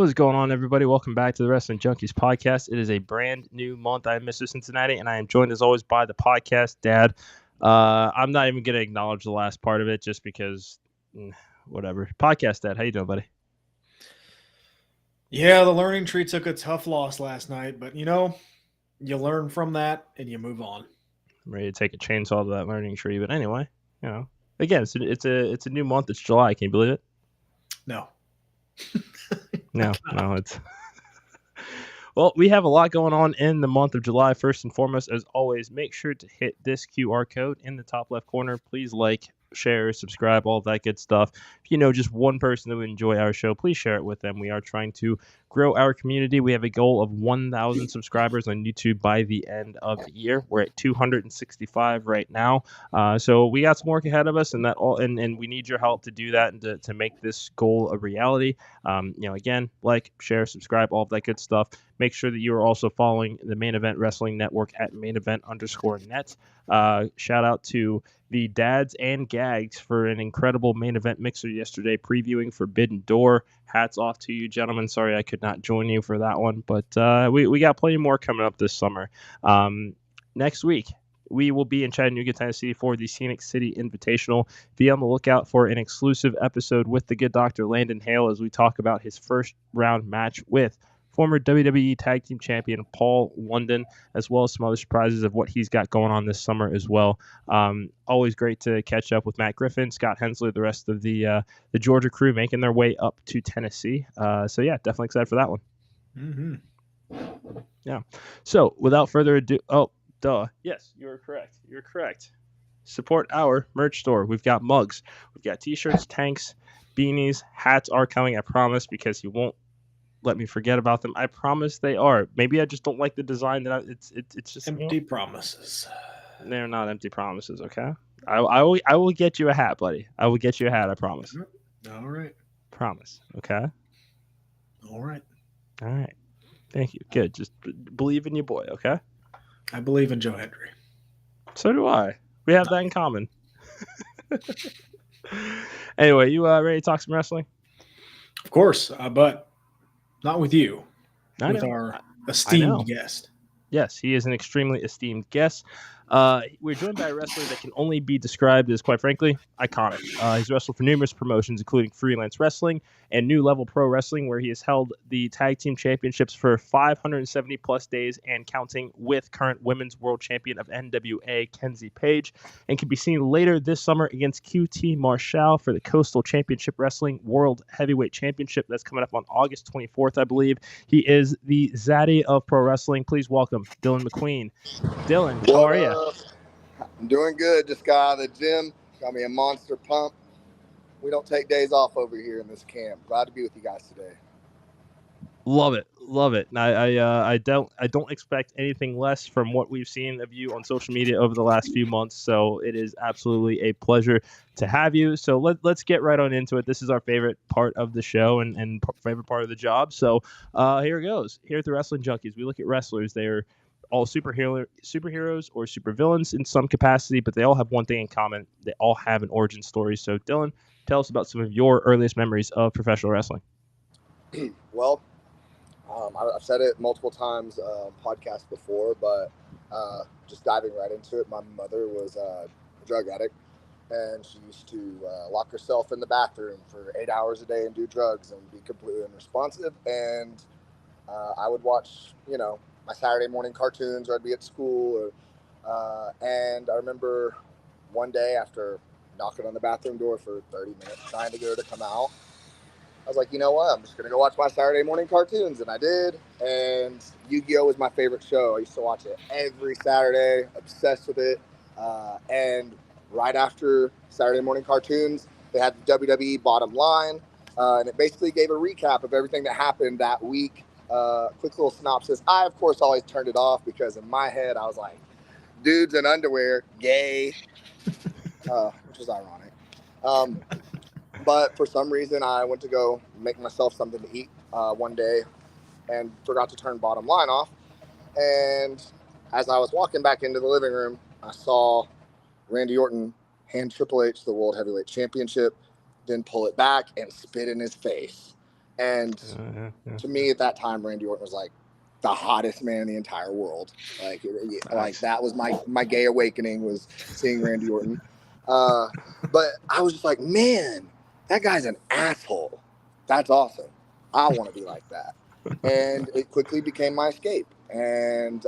What is going on, everybody? Welcome back to the Wrestling Junkies podcast. It is a brand new month. I am Mr. Cincinnati, and I am joined, as always, by the podcast dad. I'm not even going to acknowledge the last part of it just because, whatever. Podcast dad, how you doing, buddy? Yeah, the learning tree took a tough loss last night, but, you learn from that and you move on. I'm ready to take a chainsaw to that learning tree, but anyway, again, it's a new month. It's July. Can you believe it? No. No, it's well, we have a lot going on in the month of July. First and foremost, as always, make sure to hit this QR code in the top left corner. Please like, share, subscribe, all that good stuff. If you know just one person that would enjoy our show, please share it with them. We are trying to grow our community. We have a goal of 1,000 subscribers on YouTube by the end of the year. We're at 265 right now, so we got some work ahead of us, and we need your help to do that and to make this goal a reality. Again, like, share, subscribe, all that good stuff. Make sure that you are also following the Main Event Wrestling Network at mainevent_net. Shout out to the dads and gags for an incredible main event mixer yesterday, previewing Forbidden Door. Hats off to you, gentlemen. Sorry I could not join you for that one, but we got plenty more coming up this summer. Next week, we will be in Chattanooga, Tennessee for the Scenic City Invitational. Be on the lookout for an exclusive episode with the good Dr. Landon Hale as we talk about his first round match with former WWE Tag Team Champion Paul London, as well as some other surprises of what he's got going on this summer as well. Always great to catch up with Matt Griffin, Scott Hensley, the rest of the Georgia crew making their way up to Tennessee. So yeah, definitely excited for that one. Mm-hmm. Yeah. So without further ado, yes, you're correct. Support our merch store. We've got mugs, we've got t-shirts, tanks, beanies, hats are coming, I promise, because he won't let me forget about them. I promise they are. Maybe I just don't like the design. It's just empty promises. They're not empty promises. Okay. I will get you a hat, buddy. I will get you a hat. I promise. All right. Promise. Okay. All right. Thank you. Good. Just believe in your boy. Okay. I believe in Joe Hendry. So do I. We have that in common. Anyway, you ready to talk some wrestling? Of course, but not with you. With our esteemed guest. Yes, he is an extremely esteemed guest. We're joined by a wrestler that can only be described as, quite frankly, iconic. He's wrestled for numerous promotions, including Freelance Wrestling and New Level Pro Wrestling, where he has held the Tag Team Championships for 570-plus days and counting with current Women's World Champion of NWA, Kenzie Page, and can be seen later this summer against QT Marshall for the Coastal Championship Wrestling World Heavyweight Championship. That's coming up on August 24th, I believe. He is the Zaddy of Pro Wrestling. Please welcome Dillon McQueen. Dillon, how are you? I'm doing good. Just got out of the gym. Got me a monster pump. We don't take days off over here in this camp. Glad to be with you guys today. Love it. And I don't expect anything less from what we've seen of you on social media over the last few months. So it is absolutely a pleasure to have you. So let's get right on into it. This is our favorite part of the show and favorite part of the job. So here it goes. Here at the Wrestling Junkies, we look at wrestlers. They're all superheroes or supervillains in some capacity, but they all have one thing in common. They all have an origin story. So, Dillon, tell us about some of your earliest memories of professional wrestling. Well, I've said it multiple times on podcasts before, but just diving right into it, my mother was a drug addict, and she used to lock herself in the bathroom for 8 hours a day and do drugs and be completely unresponsive. And I would watch, my Saturday morning cartoons, or I'd be at school, and I remember one day after knocking on the bathroom door for 30 minutes, trying to get her to come out, I was like, you know what, I'm just going to go watch my Saturday morning cartoons, and I did, and Yu-Gi-Oh! Was my favorite show. I used to watch it every Saturday, obsessed with it, and right after Saturday morning cartoons, they had the WWE Bottom Line, and it basically gave a recap of everything that happened that week. Quick little synopsis. I, of course, always turned it off because in my head, I was like, dudes in underwear, gay, which was ironic. But for some reason, I went to go make myself something to eat one day and forgot to turn Bottom Line off. And as I was walking back into the living room, I saw Randy Orton hand Triple H the World Heavyweight Championship, then pull it back and spit in his face. And to me at that time, Randy Orton was like the hottest man in the entire world. Like that was my gay awakening, was seeing Randy Orton. But I was just like, man, that guy's an asshole. That's awesome. I want to be like that. And it quickly became my escape. And,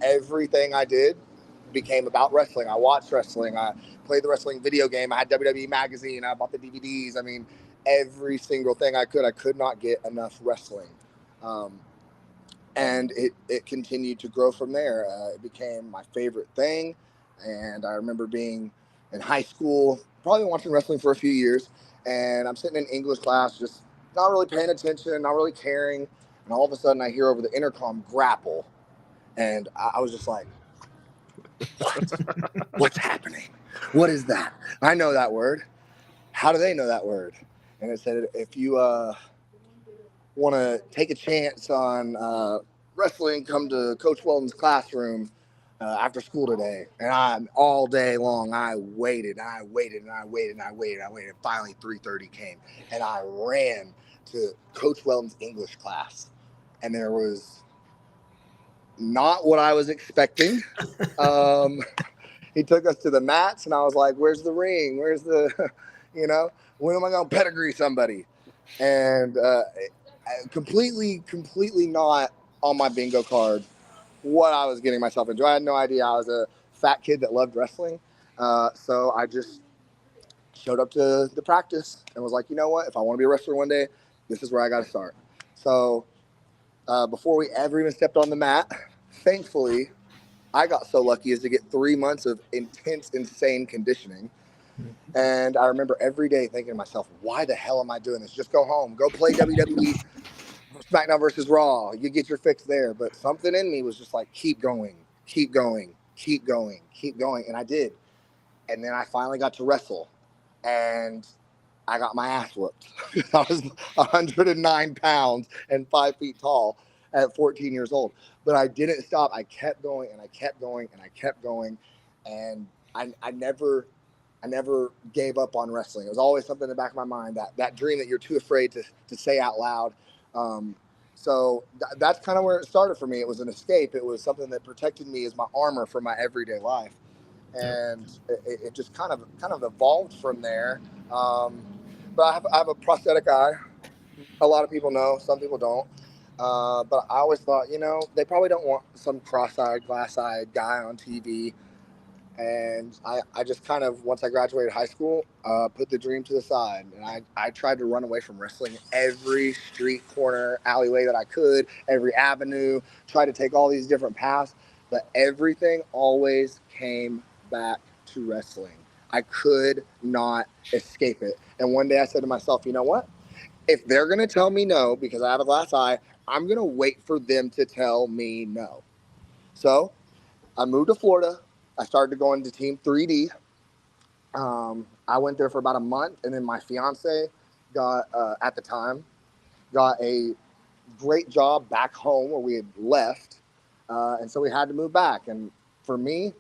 everything I did became about wrestling. I watched wrestling. I played the wrestling video game. I had WWE magazine. I bought the DVDs. I mean, every single thing I could. I could not get enough wrestling. And it continued to grow from there. It became my favorite thing. And I remember being in high school, probably watching wrestling for a few years. And I'm sitting in English class, just not really paying attention, not really caring. And all of a sudden I hear over the intercom, grapple. And I was just like, what's happening? What is that? I know that word. How do they know that word? And it said, if you want to take a chance on wrestling, come to Coach Weldon's classroom after school today. And all day long, I waited. Finally, 3:30 came. And I ran to Coach Weldon's English class. And there was not what I was expecting. He took us to the mats, and I was like, where's the ring? Where's the, when am I going to pedigree somebody? And completely not on my bingo card what I was getting myself into. I had no idea. I was a fat kid that loved wrestling. So I just showed up to the practice and was like, you know what? If I want to be a wrestler one day, this is where I got to start. So before we ever even stepped on the mat, thankfully, I got so lucky as to get 3 months of intense, insane conditioning. And I remember every day thinking to myself, why the hell am I doing this? Just go home. Go play WWE Smackdown versus Raw. You get your fix there. But something in me was just like, keep going. And I did. And then I finally got to wrestle. And I got my ass whooped. I was 109 pounds and 5 feet tall at 14 years old. But I didn't stop. I kept going and I kept going and I kept going. And I never gave up on wrestling. It was always something in the back of my mind, that dream that you're too afraid to say out loud. So that's kind of where it started for me. It was an escape. It was something that protected me as my armor for my everyday life. And it just kind of evolved from there. But I have a prosthetic eye. A lot of people know, some people don't. But I always thought, they probably don't want some cross-eyed, glass-eyed guy on TV. And I just kind of, once I graduated high school, put the dream to the side. And I tried to run away from wrestling every street corner, alleyway that I could, every avenue, tried to take all these different paths. But everything always came back to wrestling. I could not escape it. And one day I said to myself, you know what? If they're going to tell me no because I have a glass eye, I'm going to wait for them to tell me no. So I moved to Florida. I started going to Team 3D. I went there for about a month, and then my fiance at the time, got a great job back home where we had left. And so we had to move back. And for me,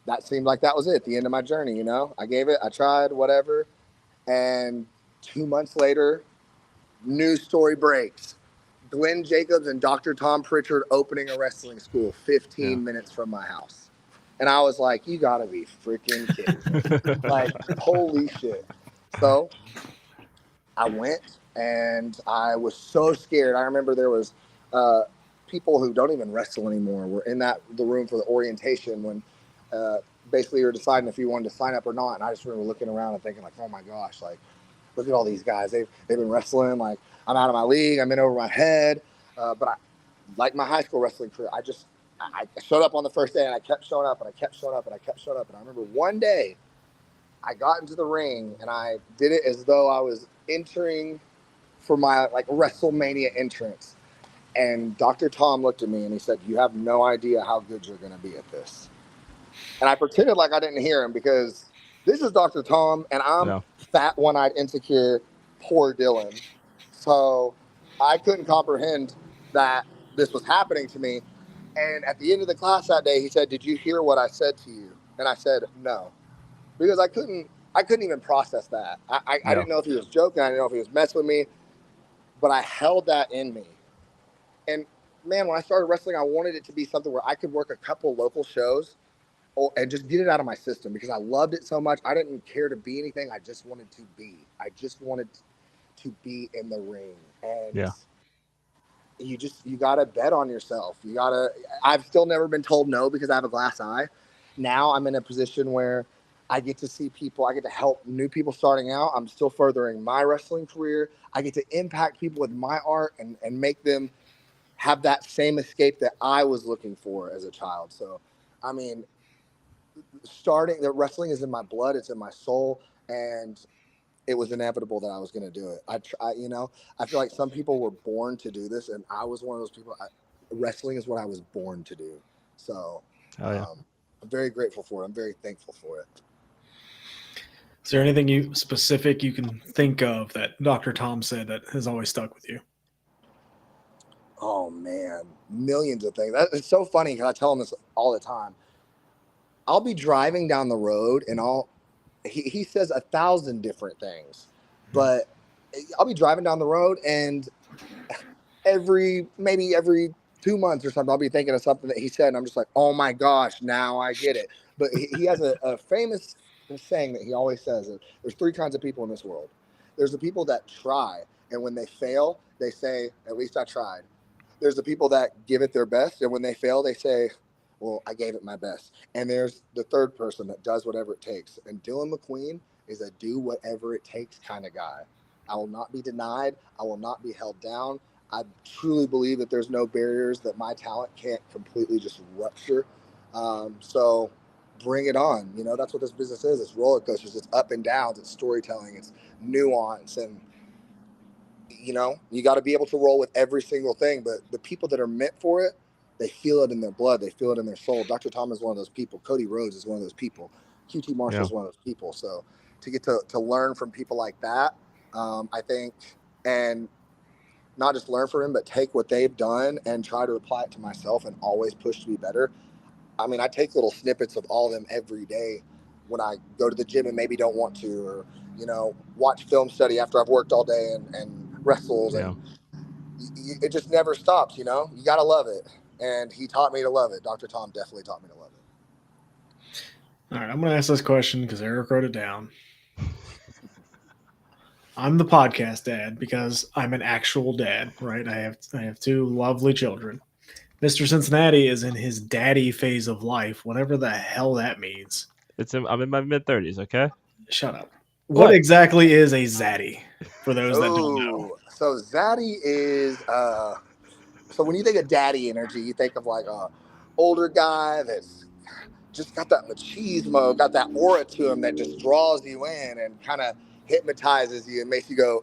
that seemed like that was it, the end of my journey, I gave it, I tried, whatever. And 2 months later, news story breaks. Glenn Jacobs and Dr. Tom Pritchard opening a wrestling school 15 minutes from my house. And I was like, you gotta be freaking kidding me. Like, holy shit. So I went and I was so scared. I remember there was people who don't even wrestle anymore were in the room for the orientation when basically you were deciding if you wanted to sign up or not. And I just remember looking around and thinking like, oh my gosh, like, look at all these guys. They've been wrestling. Like, I'm out of my league. I'm in over my head. But I, like my high school wrestling career, I showed up on the first day and I kept showing up and I kept showing up and I kept showing up. And I remember one day I got into the ring and I did it as though I was entering for my WrestleMania entrance. And Dr. Tom looked at me and he said, you have no idea how good you're going to be at this. And I pretended like I didn't hear him because this is Dr. Tom and I'm fat, one-eyed, insecure, poor Dillon. So I couldn't comprehend that this was happening to me. And at the end of the class that day, he said, did you hear what I said to you? And I said, no, because I couldn't even process that. I didn't know if he was joking. I didn't know if he was messing with me. but I held that in me. And man, when I started wrestling, I wanted it to be something where I could work a couple local shows and just get it out of my system because I loved it so much. I didn't care to be anything. I just wanted to be. I just wanted to be in the ring. And you got to bet on yourself. I've still never been told no because I have a glass eye. Now I'm in a position where I get to see people. I get to help new people starting out. I'm still furthering my wrestling career. I get to impact people with my art and make them have that same escape that I was looking for as a child. So, I mean, the wrestling is in my blood. It's in my soul. And it was inevitable that I was going to do it. I feel like some people were born to do this, and I was one of those people. Wrestling is what I was born to do. So I'm very grateful for it. I'm very thankful for it. Is there anything specific you can think of that Dr. Tom said that has always stuck with you? Oh, man, millions of things. It's so funny because I tell him this all the time. I'll be driving down the road, and he says 1,000 different things, but I'll be driving down the road, and maybe every 2 months or something, I'll be thinking of something that he said, and I'm just like, oh my gosh, now I get it. But he has a famous saying that he always says that there's 3 kinds of people in this world. There's the people that try, and when they fail, they say, at least I tried. There's the people that give it their best, and when they fail, they say, well, I gave it my best. And there's the third person that does whatever it takes. And Dillon McQueen is a do whatever it takes kind of guy. I will not be denied. I will not be held down. I truly believe that there's no barriers that my talent can't completely just rupture. So bring it on. That's what this business is. It's roller coasters. It's up and downs. It's storytelling. It's nuance. And, you got to be able to roll with every single thing. But the people that are meant for it, they feel it in their blood. They feel it in their soul. Dr. Tom is one of those people. Cody Rhodes is one of those people. QT Marshall is one of those people. So to get to learn from people like that, I think, and not just learn from them, but take what they've done and try to apply it to myself and always push to be better. I mean, I take little snippets of all of them every day when I go to the gym and maybe don't want to, or, watch film study after I've worked all day and wrestles. And it just never stops, you got to love it. And he taught me to love it. Dr. Tom definitely taught me to love it. All right, I'm going to ask this question because Eric wrote it down. I'm the podcast dad because I'm an actual dad, right? I have 2 lovely children. Mr. Cincinnati is in his daddy phase of life, whatever the hell that means. I'm in my mid-30s, okay? Shut up. What exactly is a Zaddy, for those that don't know? So Zaddy is... So when you think of daddy energy, you think of like a older guy that's just got that machismo, got that aura to him that just draws you in and kind of hypnotizes you and makes you go,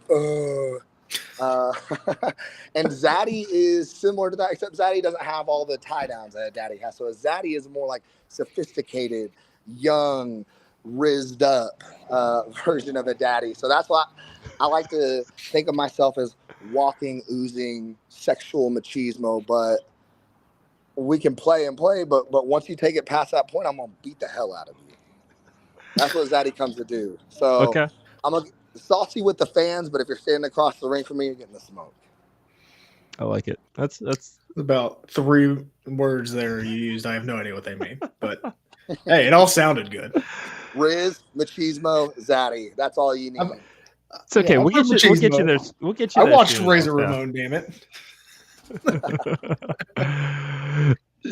and Zaddy is similar to that, except Zaddy doesn't have all the tie downs that a daddy has. So a Zaddy is more like sophisticated, young, rizzed up version of a daddy. So that's why I like to think of myself as walking, oozing sexual machismo, but we can play, but once you take it past that point, I'm gonna beat the hell out of you. That's what Zaddy comes to do. So I'm gonna saucy with the fans, but if you're standing across the ring from me, you're getting the smoke. I like it. That's about 3 words there you used. I have no idea what they mean, but hey, it all sounded good. Riz, machismo, Zaddy. That's all you need. It's okay. We'll get you there. We'll get you there. I watched Razor Ramon, damn it.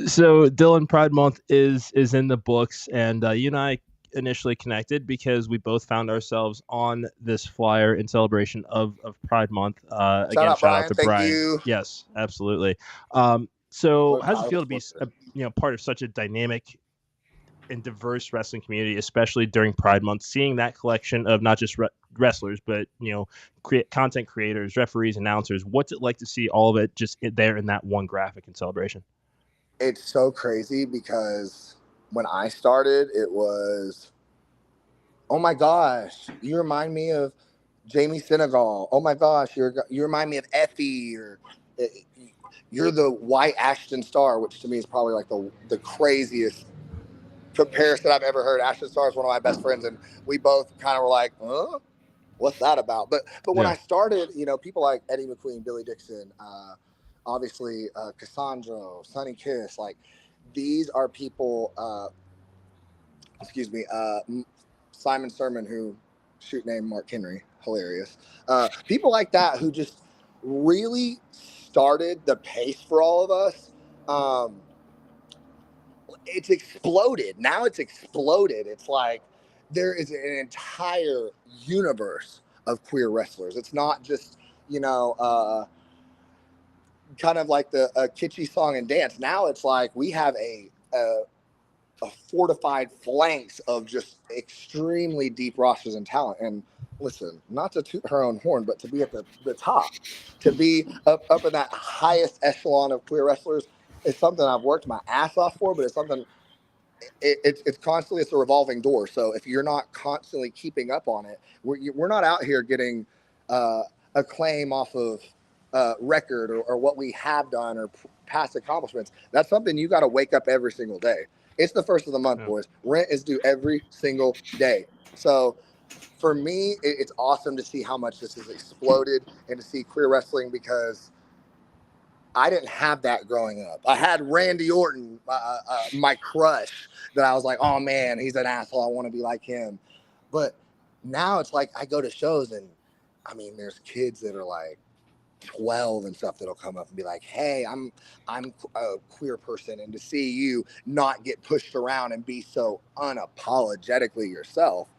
So Dillon, Pride Month is in the books, and you and I initially connected because we both found ourselves on this flyer in celebration of Pride Month. Shout out to Brian. You. Yes, absolutely. So how does it feel to be part of such a dynamic and diverse wrestling community, especially during Pride Month, seeing that collection of not just wrestlers, but content creators, referees, announcers? What's it like to see all of it just there in that one graphic in celebration? It's so crazy because when I started, it was, oh my gosh, you remind me of Jamie Senegal. Oh my gosh, you remind me of Effie, or you're the white Ashton Starr, which to me is probably like the craziest comparison I've ever heard. Ashton Starr is one of my best friends, and we both kind of were like, huh? what's that about? But when Yeah. I started, people like Eddie McQueen, Billy Dixon, obviously Cassandro, Sonny Kiss, like these are people, Simon Sermon, who shoot name Mark Henry, hilarious. People like that who just really started the pace for all of us. It's exploded. Now it's exploded. It's like there is an entire universe of queer wrestlers. It's not just, kind of like the kitschy song and dance. Now it's like we have a fortified flanks of just extremely deep rosters and talent. And listen, not to toot her own horn, but to be at the top, to be up in that highest echelon of queer wrestlers is something I've worked my ass off for, but it's something it's constantly, it's a revolving door. So if you're not constantly keeping up on it, we're not out here getting acclaim off of record or what we have done or past accomplishments. That's something you got to wake up every single day. It's the first of the month, boys. Rent is due every single day. So for me, it's awesome to see how much this has exploded and to see queer wrestling, because I didn't have that growing up. I had Randy Orton, my crush, that I was like, oh man, he's an asshole. I want to be like him. But now it's like I go to shows and I mean, there's kids that are like 12 and stuff that'll come up and be like, hey, I'm a queer person, and to see you not get pushed around and be so unapologetically yourself,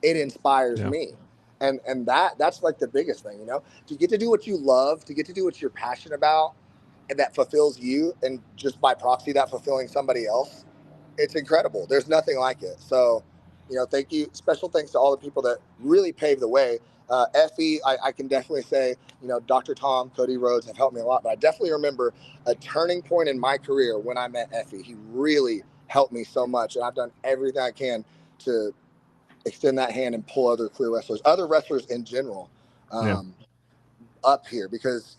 it inspires me. And that's like the biggest thing, to get to do what you love, to get to do what you're passionate about, and that fulfills you, and just by proxy that fulfilling somebody else, it's incredible. There's nothing like it. So, thank you. Special thanks to all the people that really paved the way. Effie, I can definitely say, Dr. Tom, Cody Rhodes have helped me a lot, but I definitely remember a turning point in my career when I met Effie. He really helped me so much, and I've done everything I can to extend that hand and pull other queer wrestlers, other wrestlers in general, up here, because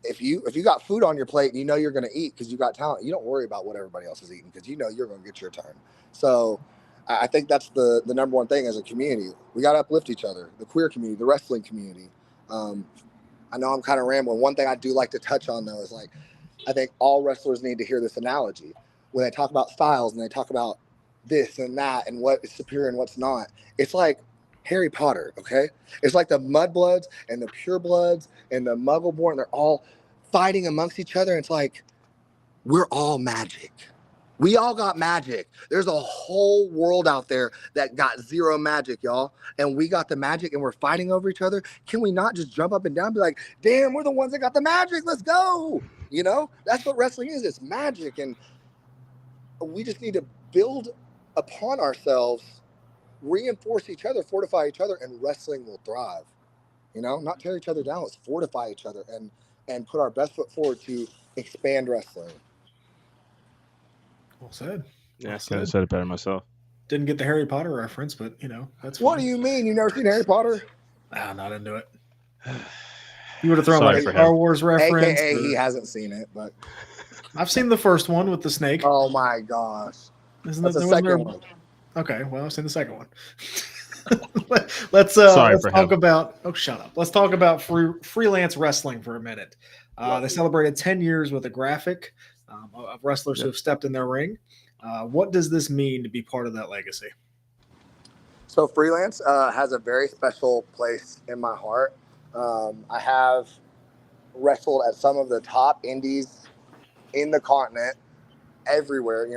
if you got food on your plate and you're going to eat because you got talent, you don't worry about what everybody else is eating, because you're going to get your turn. So I think that's the number one thing as a community. We got to uplift each other, the queer community, the wrestling community. I know I'm kind of rambling. One thing I do like to touch on, though, is like, I think all wrestlers need to hear this analogy. When they talk about styles and they talk about this and that and what is superior and what's not, it's like Harry Potter, okay? It's like the Mudbloods and the Purebloods and the Muggleborn. They're all fighting amongst each other. It's like, we're all magic. We all got magic. There's a whole world out there that got zero magic, y'all. And we got the magic and we're fighting over each other. Can we not just jump up and down and be like, damn, we're the ones that got the magic. Let's go. That's what wrestling is. It's magic. And we just need to build upon ourselves, reinforce each other, fortify each other, and wrestling will thrive. Not tear each other down. Let's fortify each other and put our best foot forward to expand wrestling. Well said. Yeah, I could have said it better myself. Didn't get the Harry Potter reference, but that's What fine. do you mean? You never seen Harry Potter? Not into it. You would have thrown like a Star Wars reference. AKA he hasn't seen it, but I've seen the first one with the snake. Oh my gosh. Isn't That's the second one. Okay, well, I've seen the second one. Let's talk about. Oh, shut up. Let's talk about freelance wrestling for a minute. They celebrated 10 years with a graphic of wrestlers who have stepped in their ring. What does this mean to be part of that legacy? So freelance has a very special place in my heart. I have wrestled at some of the top indies in the continent, everywhere,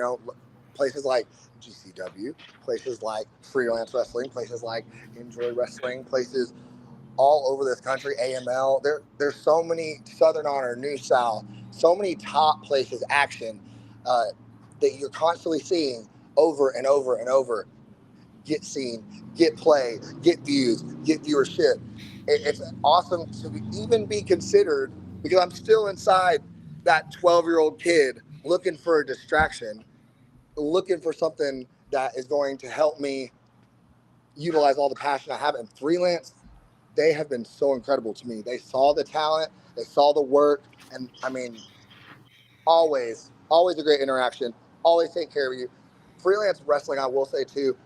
places like GCW, places like freelance wrestling, places like Enjoy Wrestling, places all over this country, AML. There's so many, Southern Honor, New South, so many top places, action, that you're constantly seeing over and over and over. Get seen, get play, get views, get viewership. It's awesome to even be considered, because I'm still inside that 12-year-old kid looking for a distraction, looking for something that is going to help me utilize all the passion I have. And freelance, they have been so incredible to me. They saw the talent, they saw the work, and I mean, always a great interaction, always take care of you. Freelance wrestling, I will say too,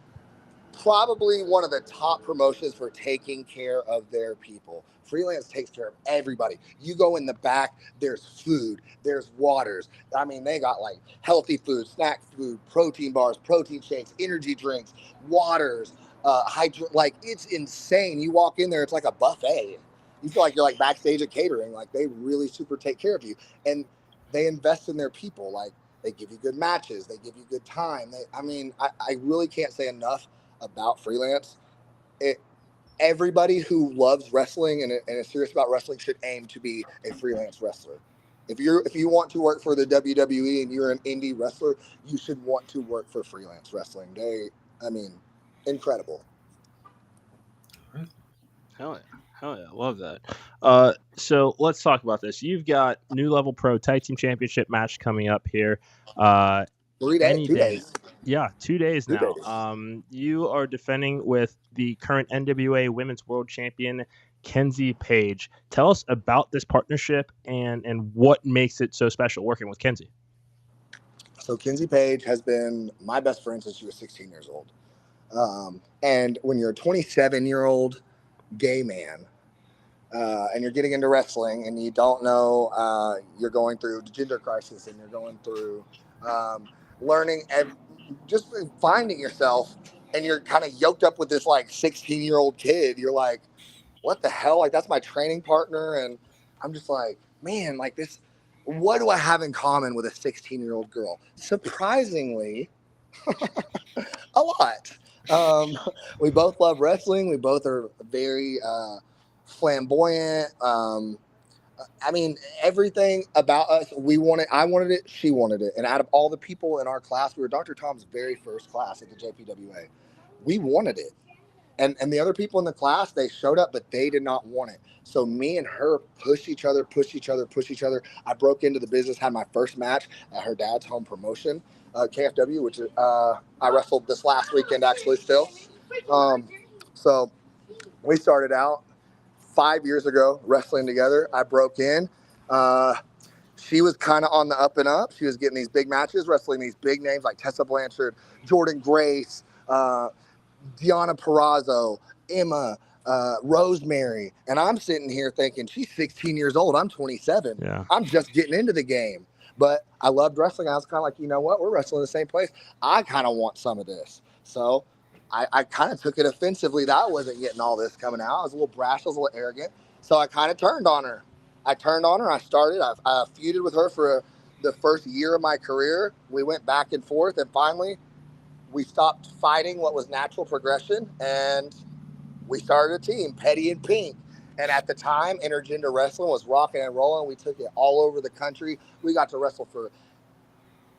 probably one of the top promotions for taking care of their people. Freelance takes care of everybody. You go in the back, there's food, there's waters. I mean, they got like healthy food, snack food, protein bars, protein shakes, energy drinks, waters, like it's insane. You walk in there, it's like a buffet. You feel like you're like backstage at catering. Like they really super take care of you, and they invest in their people. Like they give you good matches, they give you good time. I really can't say enough about Freelance. Everybody who loves wrestling and is serious about wrestling should aim to be a freelance wrestler. If you want to work for the WWE and you're an indie wrestler, you should want to work for Freelance Wrestling. Incredible. Hell yeah, love that. So let's talk about this. You've got New Level Pro Tag Team Championship match coming up here. 2 days. Yeah, 2 days now. You are defending with the current NWA Women's World Champion, Kenzie Paige. Tell us about this partnership and what makes it so special working with Kenzie. So Kenzie Paige has been my best friend since she was 16 years old. And when you're a 27-year-old gay man and you're getting into wrestling and you don't know, you're going through the gender crisis and you're going through learning and just finding yourself, and you're kind of yoked up with this like 16-year-old kid. You're like, what the hell? Like, that's my training partner. And I'm just like, man, like this, what do I have in common with a 16-year-old girl? Surprisingly, a lot. We both love wrestling. We both are very flamboyant. Everything about us, I wanted it, she wanted it. And out of all the people in our class, we were Dr. Tom's very first class at the JPWA. We wanted it. And the other people in the class, they showed up, but they did not want it. So me and her pushed each other. I broke into the business, had my first match at her dad's home promotion, KFW, which I wrestled this last weekend actually still. So we started out 5 years ago wrestling together. I broke in. She was kind of on the up and up. She was getting these big matches, wrestling these big names like Tessa Blanchard, Jordan Grace, Deonna Purrazzo, Emma, Rosemary. And I'm sitting here thinking, she's 16 years old. I'm 27. Yeah. I'm just getting into the game. But I loved wrestling. I was kind of like, you know what? We're wrestling in the same place. I kind of want some of this. So I kind of took it offensively that I wasn't getting all this coming out. I was a little brash. I was a little arrogant. So I kind of turned on her. I feuded with her for the first year of my career. We went back and forth, and finally we stopped fighting what was natural progression, and we started a team, Petty and Pink. And at the time, intergender wrestling was rocking and rolling. We took it all over the country. We got to wrestle for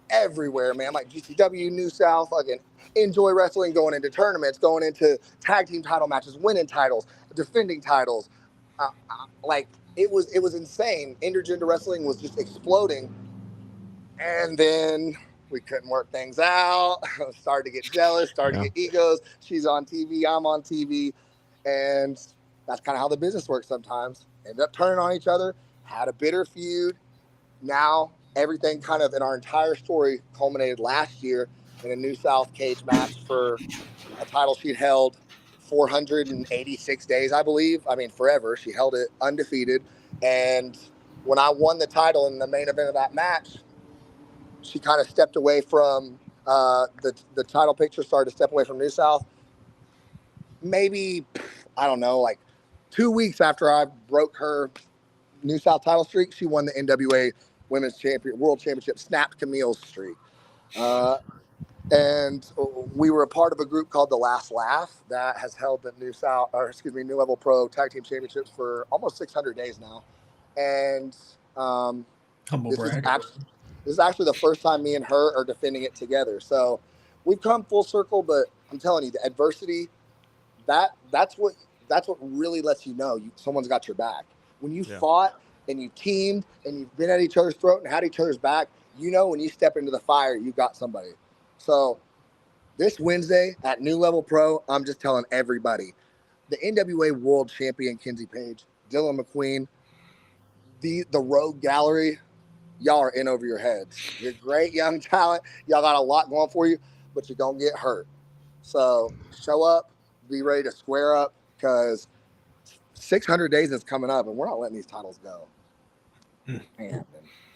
everywhere, man. Like GCW, New South, fucking enjoy wrestling, going into tournaments, going into tag team title matches, winning titles, defending titles. It was insane. Intergender wrestling was just exploding. And then we couldn't work things out. Started to get jealous, started to get egos. She's on TV, I'm on TV. And that's kind of how the business works sometimes. Ended up turning on each other, had a bitter feud. Now everything kind of in our entire story culminated last year in a New South cage match for a title she'd held 486 days, I believe. I mean, forever. She held it undefeated. And when I won the title in the main event of that match, she kind of stepped away from the title picture, started to step away from New South. Maybe, I don't know, like 2 weeks after I broke her New South title streak, she won the NWA Women's World Championship, snapped Camille's streak. And we were a part of a group called The Last Laugh that has held the New Level Pro Tag Team Championships for almost 600 days now. And this is actually the first time me and her are defending it together. So we've come full circle, but I'm telling you, the adversity, that's what really lets you know someone's got your back. When you fought and you teamed and you've been at each other's throat and had each other's back, you know when you step into the fire, you got somebody. So this Wednesday at New Level Pro, I'm just telling everybody, the NWA World Champion Kenzie Paige, Dillon McQueen, the Rogue Gallery, y'all are in over your heads. You're great young talent. Y'all got a lot going for you, but you're going to get hurt. So show up, be ready to square up, because 600 days is coming up, and we're not letting these titles go. Man.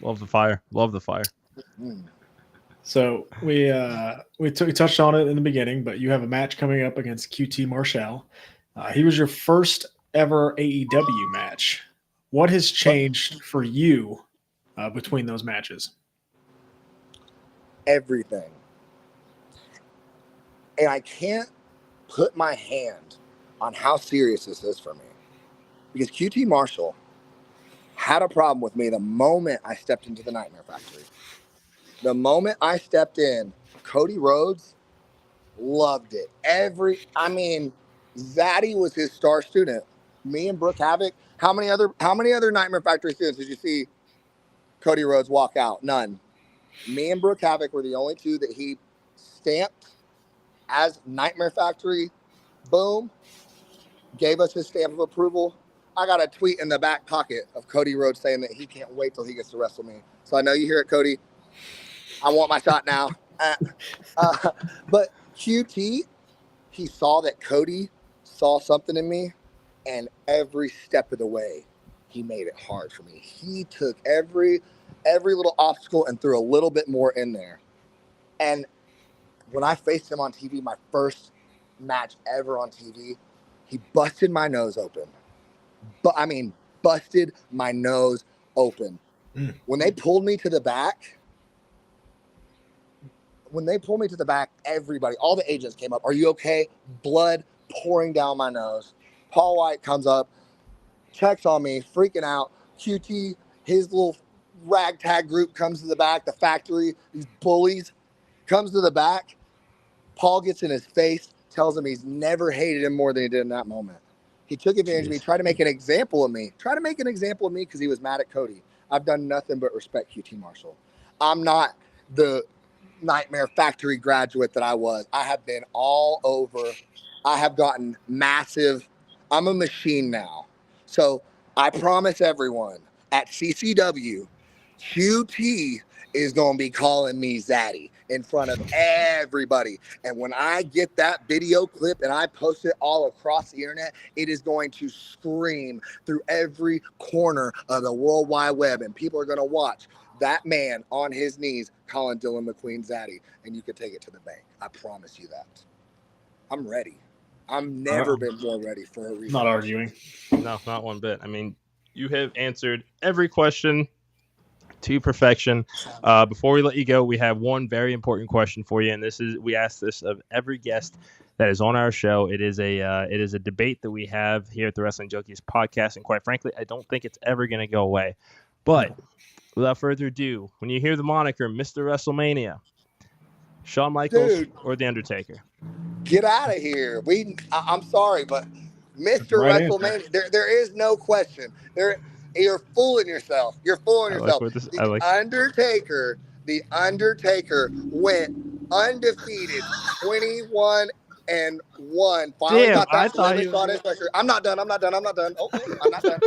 Love the fire. Love the fire. So we touched on it in the beginning, but you have a match coming up against QT Marshall. He was your first ever AEW match. What has changed for you between those matches? Everything. And I can't put my hand on how serious this is for me, because QT Marshall had a problem with me the moment I stepped into the Nightmare Factory. The moment I stepped in, Cody Rhodes loved it. Zaddy was his star student. Me and Brooke Havoc. How many other Nightmare Factory students did you see Cody Rhodes walk out? None. Me and Brooke Havoc were the only two that he stamped as Nightmare Factory. Boom. Gave us his stamp of approval. I got a tweet in the back pocket of Cody Rhodes saying that he can't wait till he gets to wrestle me. So I know you hear it, Cody. I want my shot now. But QT, he saw that Cody saw something in me, and every step of the way, he made it hard for me. He took every little obstacle and threw a little bit more in there. And when I faced him on TV, my first match ever on TV, he busted my nose open. Busted my nose open. When they pulled me to the back, everybody, all the agents came up. Are you okay? Blood pouring down my nose. Paul White comes up, checks on me, freaking out. QT, his little ragtag group comes to the back. The factory, these bullies, comes to the back. Paul gets in his face, tells him he's never hated him more than he did in that moment. He took advantage of me, tried to make an example of me. Because he was mad at Cody. I've done nothing but respect QT Marshall. I'm not the Nightmare Factory graduate that I was. I have been all over. I have gotten massive. I'm a machine now. So I promise everyone at CCW, QT is going to be calling me Zaddy in front of everybody. And when I get that video clip and I post it all across the internet, it is going to scream through every corner of the World Wide Web, and people are going to watch that man on his knees calling Dillon McQueen Zaddy, and you can take it to the bank. I promise you that. I'm ready. I've never been more ready for a reason. Not arguing. No, not one bit. You have answered every question to perfection. Before we let you go, we have one very important question for you, and we ask this of every guest that is on our show. It is a debate that we have here at the Wrestling Junkies podcast, and quite frankly, I don't think it's ever going to go away. But without further ado, when you hear the moniker Mr. WrestleMania, Shawn Michaels or The Undertaker? Get out of here. I'm sorry, but Mr. WrestleMania, there is no question. You're fooling yourself. The Undertaker went undefeated, 21-1. Finally got that celebrity shot in his pressure. I'm not done. Okay, I'm not done.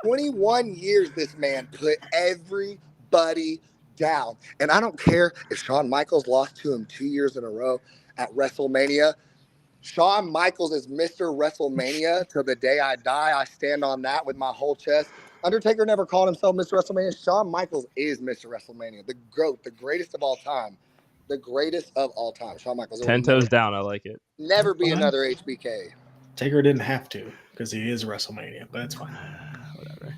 21 years this man put everybody down. And I don't care if Shawn Michaels lost to him 2 years in a row at WrestleMania. Shawn Michaels is Mr. WrestleMania till the day I die. I stand on that with my whole chest. Undertaker never called himself Mr. WrestleMania. Shawn Michaels is Mr. WrestleMania, the GOAT, the greatest of all time. Shawn Michaels. 10 toes down. I like it. Never be another HBK. Taker didn't have to because he is WrestleMania, but it's fine. Whatever.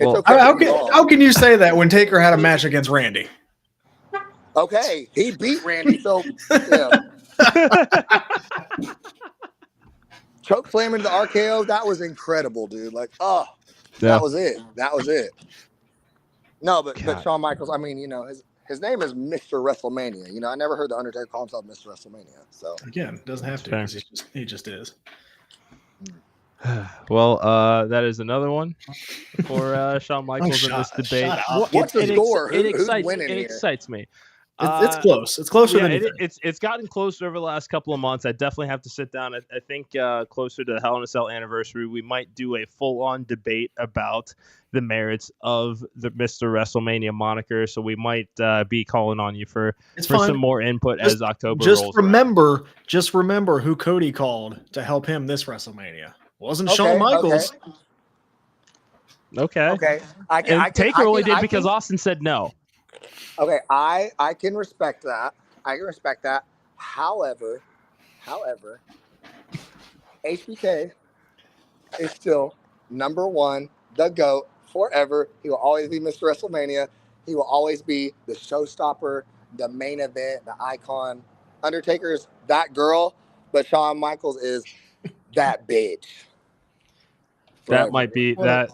Well, okay. How can you say that when Taker had a match against Randy? Okay, he beat Randy, so yeah. Choke slam into the RKO, that was incredible, dude. That was it. No, but Shawn Michaels, his name is Mr. WrestleMania. I never heard the Undertaker call himself Mr. WrestleMania. So again, doesn't have to because he just is. Well, that is another one for Shawn Michaels in this debate. What's the score? It excites me. It's close. It's closer than you think. It's gotten closer over the last couple of months. I definitely have to sit down. I think closer to the Hell in a Cell anniversary, we might do a full-on debate about the merits of the Mr. WrestleMania moniker. So we might be calling on you for some more input as October rolls around. Just remember who Cody called to help him this WrestleMania. Wasn't Shawn Michaels. Okay. Taker only did because Austin said no. Okay, I can respect that. However, HBK is still number one, the GOAT forever. He will always be Mr. WrestleMania. He will always be the showstopper, the main event, the icon. Undertaker's that girl, but Shawn Michaels is that bitch. That might be pretty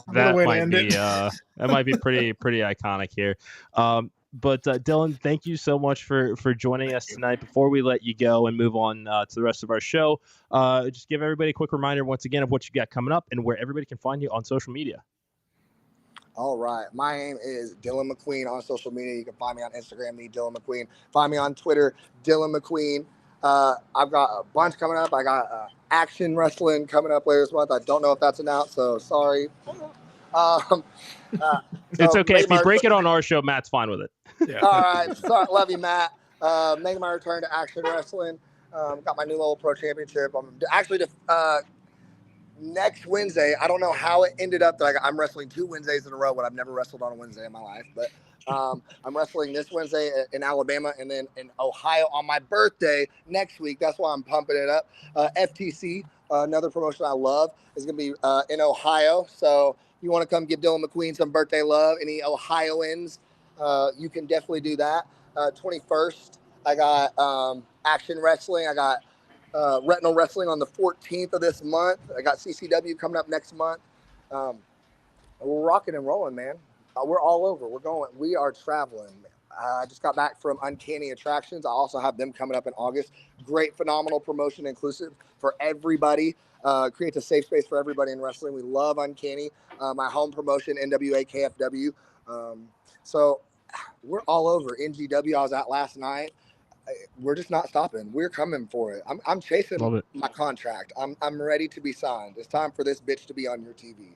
iconic here. But Dillon, thank you so much for joining us tonight. Before we let you go and move on to the rest of our show, just give everybody a quick reminder once again of what you got coming up and where everybody can find you on social media. All right. My name is Dillon McQueen on social media. You can find me on Instagram, Dillon McQueen. Find me on Twitter, Dillon McQueen. I've got a bunch coming up. I got Action Wrestling coming up later this month. I don't know if that's announced, so sorry. It's okay. If you break it on our show, Matt's fine with it. Yeah. All right. Sorry, love you, Matt. Making my return to Action Wrestling. Got my new Level Pro Championship. I'm actually next Wednesday. I don't know how it ended up that I'm wrestling 2 Wednesdays in a row, but I've never wrestled on a Wednesday in my life. But I'm wrestling this Wednesday in Alabama and then in Ohio on my birthday next week. That's why I'm pumping it up. FTC, another promotion I love, is going to be in Ohio. So if you want to come give Dillon McQueen some birthday love, any Ohioans, you can definitely do that. 21st, I got Action Wrestling. I got Retinal Wrestling on the 14th of this month. I got CCW coming up next month. We're rocking and rolling, man. We're all over. We are traveling. I just got back from Uncanny Attractions. I also have them coming up in August. Great, phenomenal promotion, inclusive for everybody. Creates a safe space for everybody in wrestling. We love Uncanny. My home promotion, NWA KFW. So we're all over. NGW, I was at last night. We're just not stopping. We're coming for it. I'm chasing my contract. I'm ready to be signed. It's time for this bitch to be on your TV.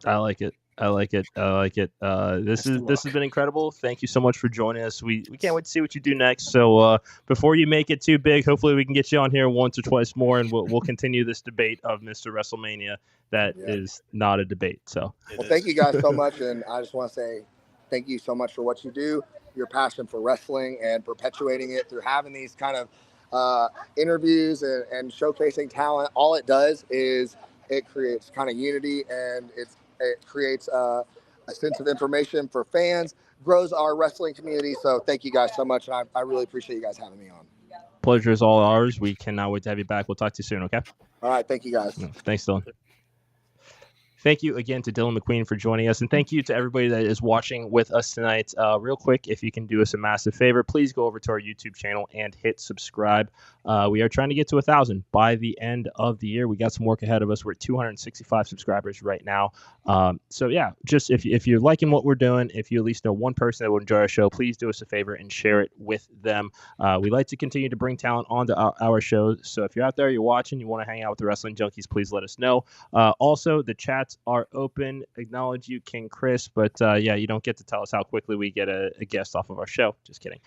I like it. This has been incredible. Thank you so much for joining us. We can't wait to see what you do next. So before you make it too big, hopefully we can get you on here once or twice more, and we'll continue this debate of Mr. WrestleMania. That is not a debate. So thank you guys so much, and I just want to say thank you so much for what you do, your passion for wrestling, and perpetuating it through having these kind of interviews and showcasing talent. All it does is it creates kind of unity, and it creates a sense of information for fans, grows our wrestling community. So thank you guys so much. And I really appreciate you guys having me on. Pleasure is all ours. We cannot wait to have you back. We'll talk to you soon. Okay. All right. Thank you guys. Thanks, Dillon. Thank you again to Dillon McQueen for joining us, and thank you to everybody that is watching with us tonight. Real quick, if you can do us a massive favor, please go over to our YouTube channel and hit subscribe. We are trying to get to 1,000 by the end of the year. We got some work ahead of us. We're at 265 subscribers right now. So yeah, just if you're liking what we're doing, if you at least know one person that would enjoy our show, please do us a favor and share it with them. We like to continue to bring talent onto our shows. So if you're out there, you're watching, you want to hang out with the Wrestling Junkies, please let us know. Also, the chats are open. Acknowledge you, King Chris, but yeah, you don't get to tell us how quickly we get a guest off of our show. Just kidding.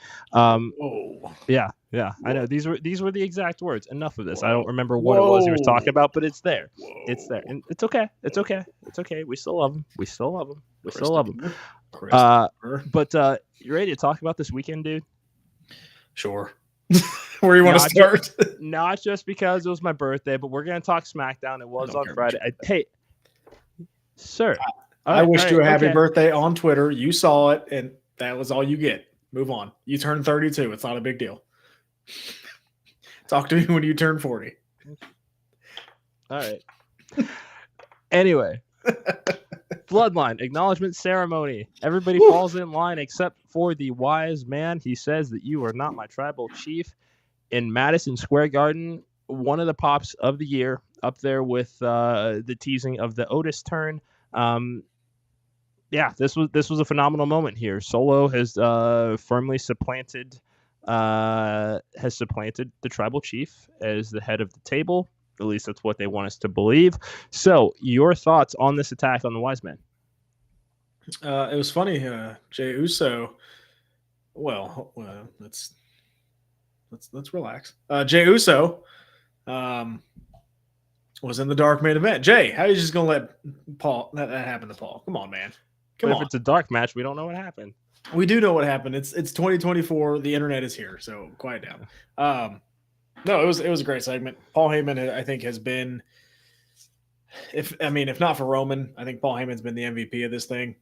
Yeah, I know these were the exact words. Enough of this. I don't remember what it was he was talking about, but it's there. It's there, and it's okay. We still love him. We still love him. But you ready to talk about this weekend, dude? Sure. Where do you want to start? Not just because it was my birthday, but we're gonna talk SmackDown. It was on Friday. Hey, sir. I wished you a happy birthday on Twitter. You saw it, and that was all you get. Move on. You turned 32. It's not a big deal. Talk to me when you turn 40. All right. Anyway, Bloodline acknowledgement ceremony. Everybody falls in line except for the wise man. He says that you are not my tribal chief. In Madison Square Garden, one of the pops of the year, up there with the teasing of the Otis turn. yeah, this was a phenomenal moment here. Solo has firmly supplanted the tribal chief as the head of the table. At least that's what they want us to believe. So, your thoughts on this attack on the Wise Men? It was funny. Jey Uso. Well, let's relax. Jey Uso was in the dark main event. Jay, how are you just gonna let Paul that happen to Paul? Come on, man. Come on. If it's a dark match, we don't know what happened. We do know what happened. It's 2024. The internet is here, so quiet down. No, it was a great segment. Paul Heyman, I think, has been, if not for Roman, I think Paul Heyman's been the MVP of this thing.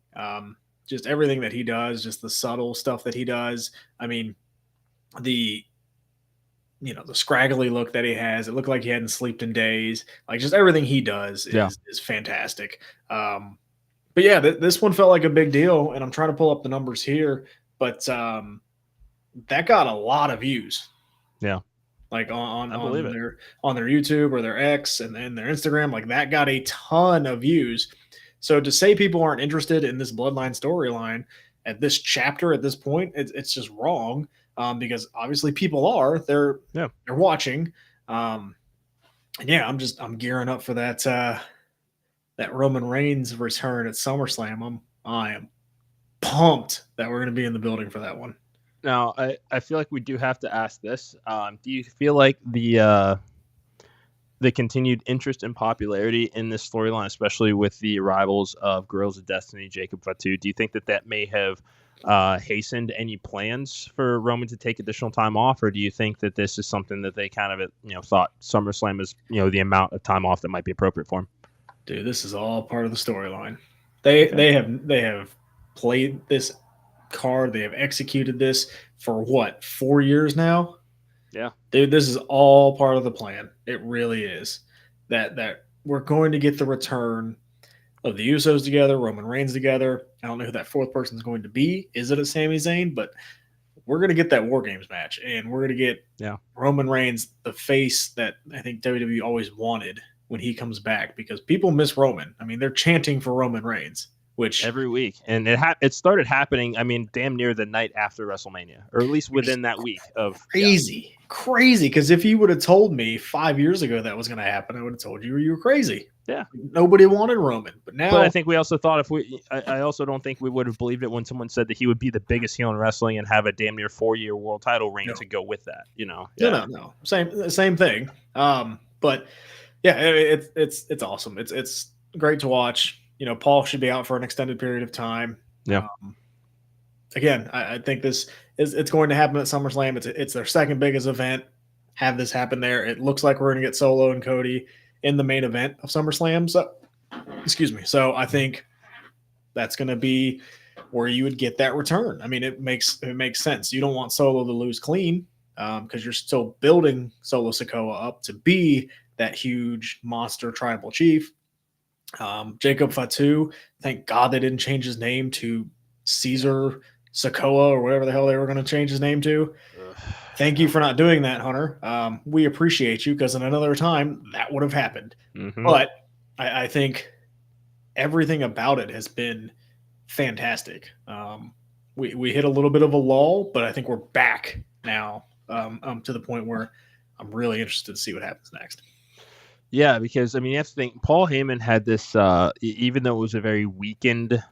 Just everything that he does, just the subtle stuff that he does. I mean, the scraggly look that he has, it looked like he hadn't slept in days. Like, just everything he does is fantastic. But yeah, this one felt like a big deal, and I'm trying to pull up the numbers here, but that got a lot of views. Yeah. Like on their YouTube or their X and then their Instagram, like that got a ton of views. So to say people aren't interested in this Bloodline storyline at this chapter at this point, it's just wrong. Because obviously people are, they're watching. And yeah, I'm gearing up for that Roman Reigns return at SummerSlam. I am pumped that we're going to be in the building for that one. Now, I feel like we do have to ask this. Do you feel like the continued interest and popularity in this storyline, especially with the arrivals of Guerrillas of Destiny, Jacob Fatu, do you think that may have hastened any plans for Roman to take additional time off, or do you think that this is something that they kind of thought SummerSlam is the amount of time off that might be appropriate for him? Dude, this is all part of the storyline. They have played this card. They have executed this for what, 4 years now? Yeah, dude, this is all part of the plan. It really is. That we're going to get the return of the Usos together, Roman Reigns together. I don't know who that fourth person is going to be. Is it a Sami Zayn? But we're going to get that War Games match, and we're going to get Roman Reigns, the face that I think WWE always wanted when he comes back, because people miss Roman. I mean, they're chanting for Roman Reigns, which every week, and it started happening. I mean, damn near the night after WrestleMania, or at least within that week of crazy. Because if you would have told me 5 years ago that was going to happen, I would have told you were crazy. Yeah, nobody wanted Roman, but now. But I think we also thought I also don't think we would have believed it when someone said that he would be the biggest heel in wrestling and have a damn near 4-year world title reign to go with that. No. Same thing. But yeah, it's awesome. It's great to watch. Paul should be out for an extended period of time. Yeah. Again, I think it's going to happen at SummerSlam. It's their second biggest event. Have this happen there. It looks like we're going to get Solo and Cody in the main event of SummerSlam. So, excuse me. So I think that's going to be where you would get that return. I mean, it makes sense. You don't want Solo to lose clean because you're still building Solo Sikoa up to be that huge monster tribal chief. Jacob Fatu, thank God they didn't change his name to Caesar Sikoa or whatever the hell they were going to change his name to. Thank you for not doing that, Hunter. We appreciate you, because in another time that would have happened. Mm-hmm. But I think everything about it has been fantastic. We hit a little bit of a lull, but I think we're back now to the point where I'm really interested to see what happens next. Yeah, because I mean, you have to think Paul Heyman had this, even though it was a very weakened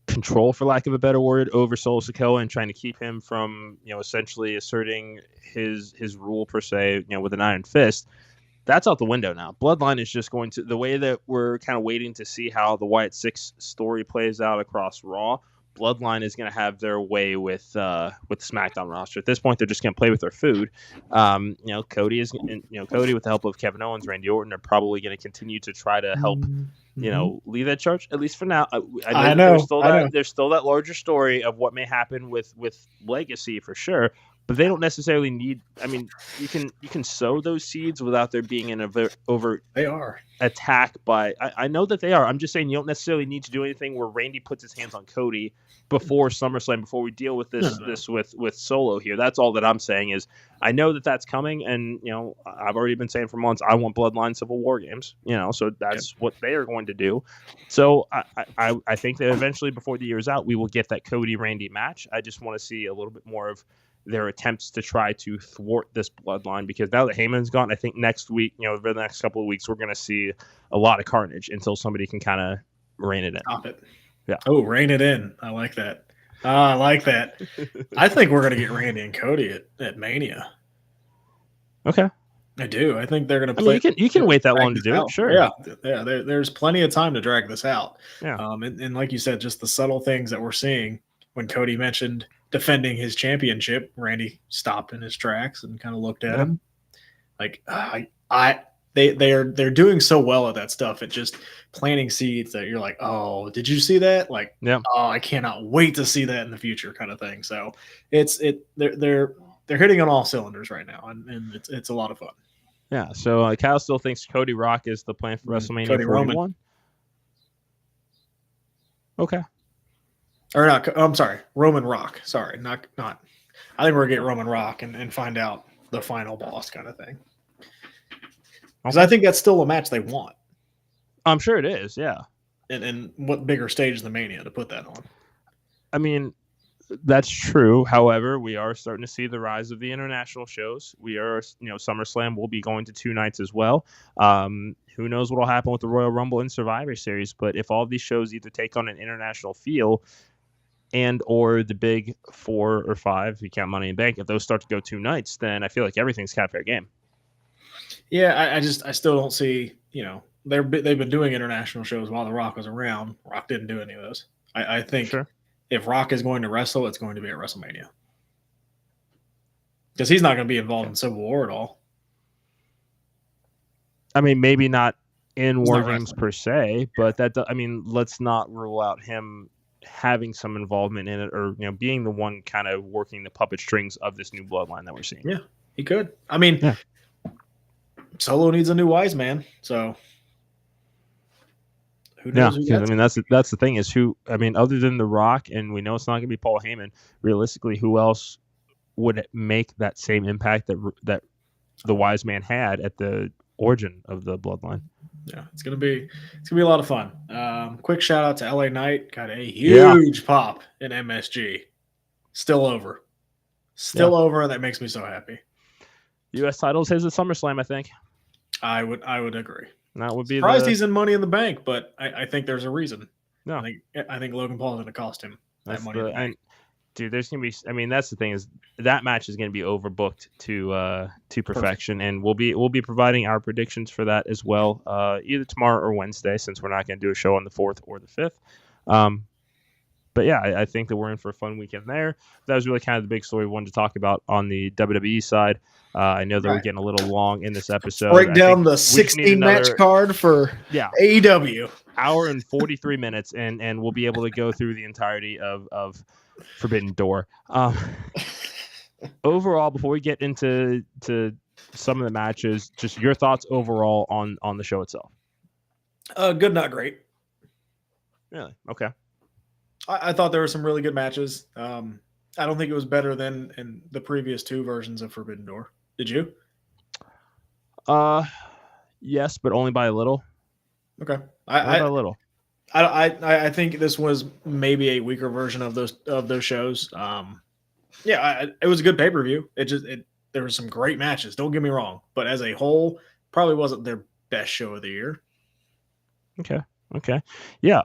control, for lack of a better word, over Solo Sikoa and trying to keep him from, essentially asserting his rule per se, with an iron fist. That's out the window now. Bloodline is just going to, the way that we're kind of waiting to see how the Wyatt Six story plays out across Raw. Bloodline is going to have their way with the SmackDown roster. At this point, they're just going to play with their food. Cody with the help of Kevin Owens, Randy Orton are probably going to continue to try to help, lead that charge, at least for now. I know there's still that larger story of what may happen with Legacy for sure. but they don't necessarily need. I mean, you can sow those seeds without there being an overt. They are attack by. I know that they are. I'm just saying you don't necessarily need to do anything where Randy puts his hands on Cody before SummerSlam, before we deal with this with Solo here. That's all that I'm saying is I know that that's coming, and I've already been saying for months I want Bloodline Civil War games. So that's what they are going to do. So I think that eventually before the year's out we will get that Cody Randy match. I just want to see a little bit more of their attempts to try to thwart this Bloodline, because now that Heyman's gone, I think next week, over the next couple of weeks, we're going to see a lot of carnage until somebody can kind of rein it in. Stop it. Yeah. Oh, rein it in. I like that. I think we're going to get Randy and Cody at Mania. Okay. I do. I think they're going to play. You can wait that long to do it. Sure. Yeah. There's plenty of time to drag this out. Yeah. And like you said, just the subtle things that we're seeing. When Cody mentioned defending his championship, Randy stopped in his tracks and kind of looked at him. Like they're doing so well at that stuff. It just planting seeds that you're like, oh, did you see that? Like, oh, I cannot wait to see that in the future, kind of thing. So they're hitting on all cylinders right now, and it's a lot of fun. Yeah. So Kyle still thinks Cody Rock is the plan for WrestleMania 41. Okay. Or not? I'm sorry, Roman Rock. Sorry, not. I think we're gonna get Roman Rock and find out the final boss kind of thing. Because I think that's still a match they want. I'm sure it is. Yeah. And what bigger stage than Mania to put that on? I mean, that's true. However, we are starting to see the rise of the international shows. We are, SummerSlam will be going to 2 nights as well. Who knows what will happen with the Royal Rumble and Survivor Series? But if all of these shows either take on an international feel, and or the big 4 or 5, if you count Money in Bank, if those start to go 2 nights, then I feel like everything's kind of fair game. Yeah, I still don't see, they've been doing international shows while The Rock was around. Rock didn't do any of those. I think if Rock is going to wrestle, it's going to be at WrestleMania. Because he's not going to be involved in Civil War at all. I mean, maybe not in War Games per se, but let's not rule out him having some involvement in it, or being the one kind of working the puppet strings of this new Bloodline that we're seeing. Yeah, he could. I mean, Solo needs a new wise man, so who knows? Yeah, that's the thing is other than The Rock, and we know it's not going to be Paul Heyman. Realistically, who else would make that same impact that the wise man had at the origin of the Bloodline? Yeah, it's gonna be a lot of fun. Quick shout out to LA Knight, got a huge pop in MSG. Still over, and that makes me so happy. U.S. titles his at SummerSlam, I think. I would agree. That would be surprised he's in Money in the Bank, but I think there's a reason. No, I think Logan Paul is going to cost him that Money in the Bank. Dude, there's gonna be. I mean, that's the thing is that match is gonna be overbooked to perfection, and we'll be providing our predictions for that as well, either tomorrow or Wednesday, since we're not gonna do a show on the 4th or the 5th. But yeah, I think that we're in for a fun weekend there. That was really kind of the big story we wanted to talk about on the WWE side. I know that we're getting a little long in this episode. Break down the 16-match card for AEW. Hour and 43 minutes, and we'll be able to go through the entirety of Forbidden Door. Overall, before we get into some of the matches, just your thoughts overall on the show itself. Good, not great. Really? Okay. I thought there were some really good matches. I don't think it was better than in the previous 2 versions of Forbidden Door. Did you? Yes, but only by a little. Okay. By a little. I think this was maybe a weaker version of those shows. It was a good pay-per-view. There were some great matches. Don't get me wrong, but as a whole, probably wasn't their best show of the year. Okay. Yeah.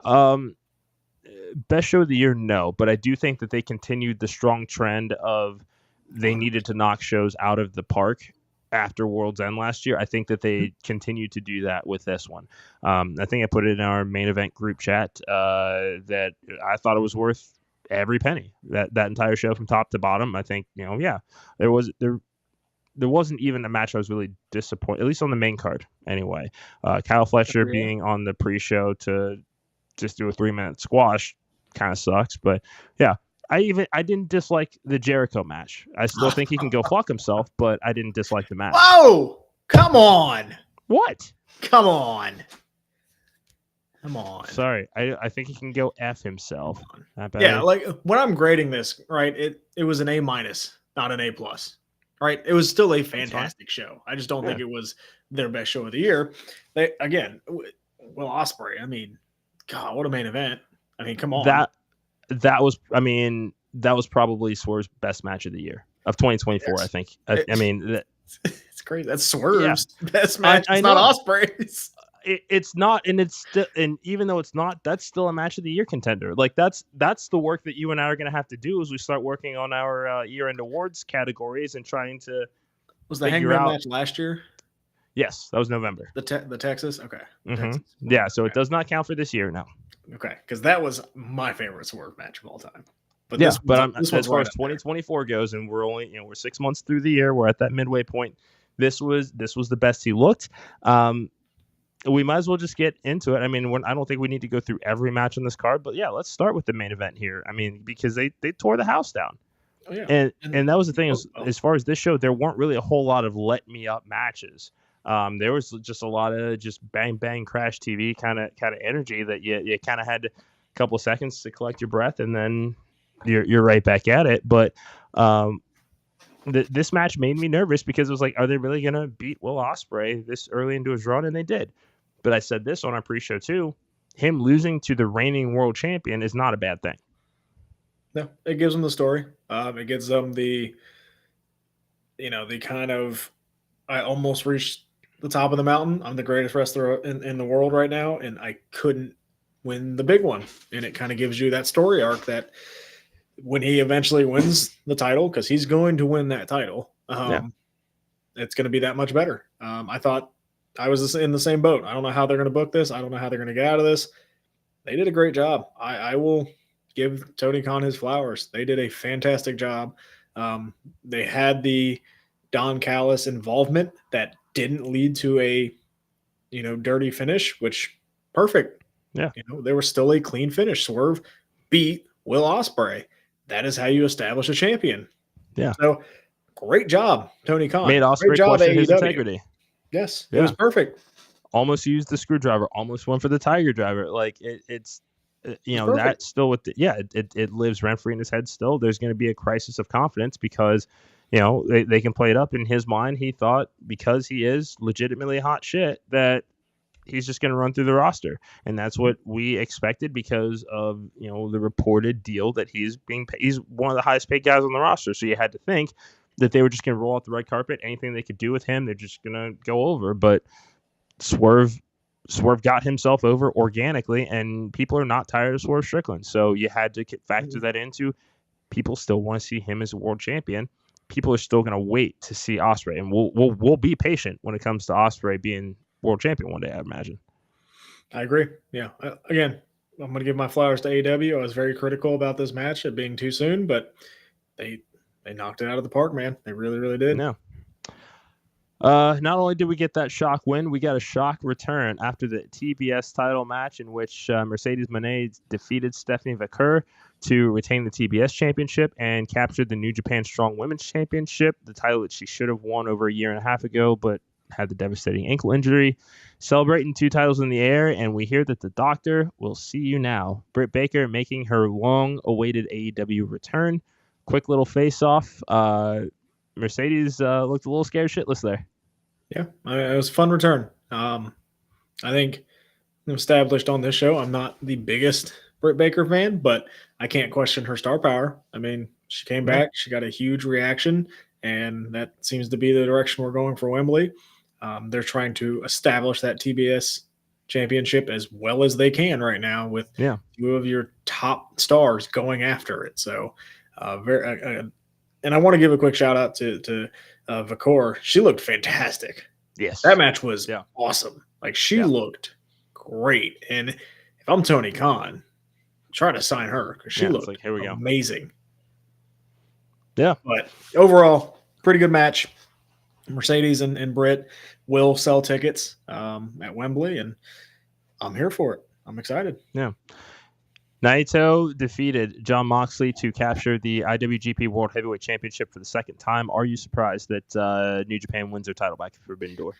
Best show of the year, no, but I do think that they continued the strong trend of they needed to knock shows out of the park after World's End last year. I think that they continued to do that with this one. I think I put it in our main event group chat that I thought it was worth every penny. That entire show from top to bottom. I think there wasn't even a match I was really disappointed, at least on the main card anyway. Kyle Fletcher being on the pre-show to just do a 3-minute squash kind of sucks, but yeah, I didn't dislike the Jericho match. I still think he can go fuck himself, but I didn't dislike the match. Whoa! Come on! What? Come on! Come on. Sorry, I think he can go F himself. Yeah, like when I'm grading this, right? It was an A-, not an A+. Right? It was still a fantastic show. I just don't think it was their best show of the year. Ospreay. I mean, God, what a main event! I mean, come on. That was probably Swerve's best match of the year of 2024. I think. I mean, it's crazy. That's Swerve's best match. It's not Ospreay's. It's not, and it's still, and even though it's not, that's still a match of the year contender. Like that's the work that you and I are going to have to do as we start working on our year-end awards categories and trying to. Was the Hangman match last year? Yes, that was November. The Texas, okay. Mm-hmm. Texas. Yeah, so it does not count for this year now. Okay, because that was my favorite Swerve match of all time. But as far as 2024 goes, and we're 6 months through the year, we're at that midway point. This was the best he looked. We might as well just get into it. I mean, I don't think we need to go through every match on this card, but yeah, let's start with the main event here. I mean, because they tore the house down. Oh, yeah. And that was the thing as far as this show, there weren't really a whole lot of let me up matches. There was just a lot of just bang bang crash TV kind of energy that you kind of had a couple of seconds to collect your breath, and then you're right back at it. But this match made me nervous because it was like, are they really gonna beat Will Ospreay this early into his run? And they did. But I said this on our pre-show too. Him losing to the reigning world champion is not a bad thing. No, it gives them the story. It gives them the kind of, I almost reached the top of the mountain. I'm the greatest wrestler in the world right now, and I couldn't win the big one. And it kind of gives you that story arc that when he eventually wins the title, because he's going to win that title, it's going to be that much better. I thought I was in the same boat. I don't know how they're going to book this. I don't know how they're going to get out of this. They did a great job. I will give Tony Khan his flowers. They did a fantastic job. They had the Don Callis involvement that didn't lead to a, dirty finish, which perfect. Yeah. There was still a clean finish. Swerve beat Will Ospreay. That is how you establish a champion. Yeah. So great job, Tony Khan. Made Ospreay question his integrity. Yes. It was perfect. Almost used the screwdriver. Almost went for the tiger driver. Like it's that's still with it lives rent free in his head still. There's going to be a crisis of confidence because they can play it up in his mind. He thought because he is legitimately hot shit that he's just going to run through the roster, and that's what we expected because of the reported deal that he's being paid. He's one of the highest paid guys on the roster, so you had to think that they were just going to roll out the red carpet. Anything they could do with him, they're just going to go over. But Swerve got himself over organically, and people are not tired of Swerve Strickland. So you had to factor that into. People still want to see him as a world champion. People are still going to wait to see Ospreay, and we'll be patient when it comes to Ospreay being world champion one day, I imagine. I agree. Yeah. Again, I'm going to give my flowers to AEW. I was very critical about this match, it being too soon, but they knocked it out of the park, man. They really, really did. No. Not only did we get that shock win, we got a shock return after the TBS title match in which Mercedes Moné defeated Stephanie Vaquer to retain the TBS championship and captured the New Japan Strong Women's Championship, the title that she should have won over a year and a half ago, but had the devastating ankle injury. Celebrating 2 titles in the air, and we hear that the Doctor will see you now. Britt Baker making her long-awaited AEW return. Quick little face-off. Mercedes looked a little scared shitless there. Yeah, it was a fun return. I think established on this show, I'm not the biggest Britt Baker fan, but I can't question her star power. I mean, she came back, she got a huge reaction, and that seems to be the direction we're going for Wembley. They're trying to establish that TBS championship as well as they can right now with 2 of your top stars going after it. So, and I want to give a quick shout out to Vaquer. She looked fantastic. Yes. That match was awesome. Like, she looked great. And if I'm Tony Khan, try to sign her because she looked here we go. Amazing. Yeah. But overall, pretty good match. Mercedes and Britt will sell tickets at Wembley, and I'm here for it. I'm excited. Yeah. Naito defeated Jon Moxley to capture the IWGP World Heavyweight Championship for the second time. Are you surprised that New Japan wins their title back at Forbidden Door?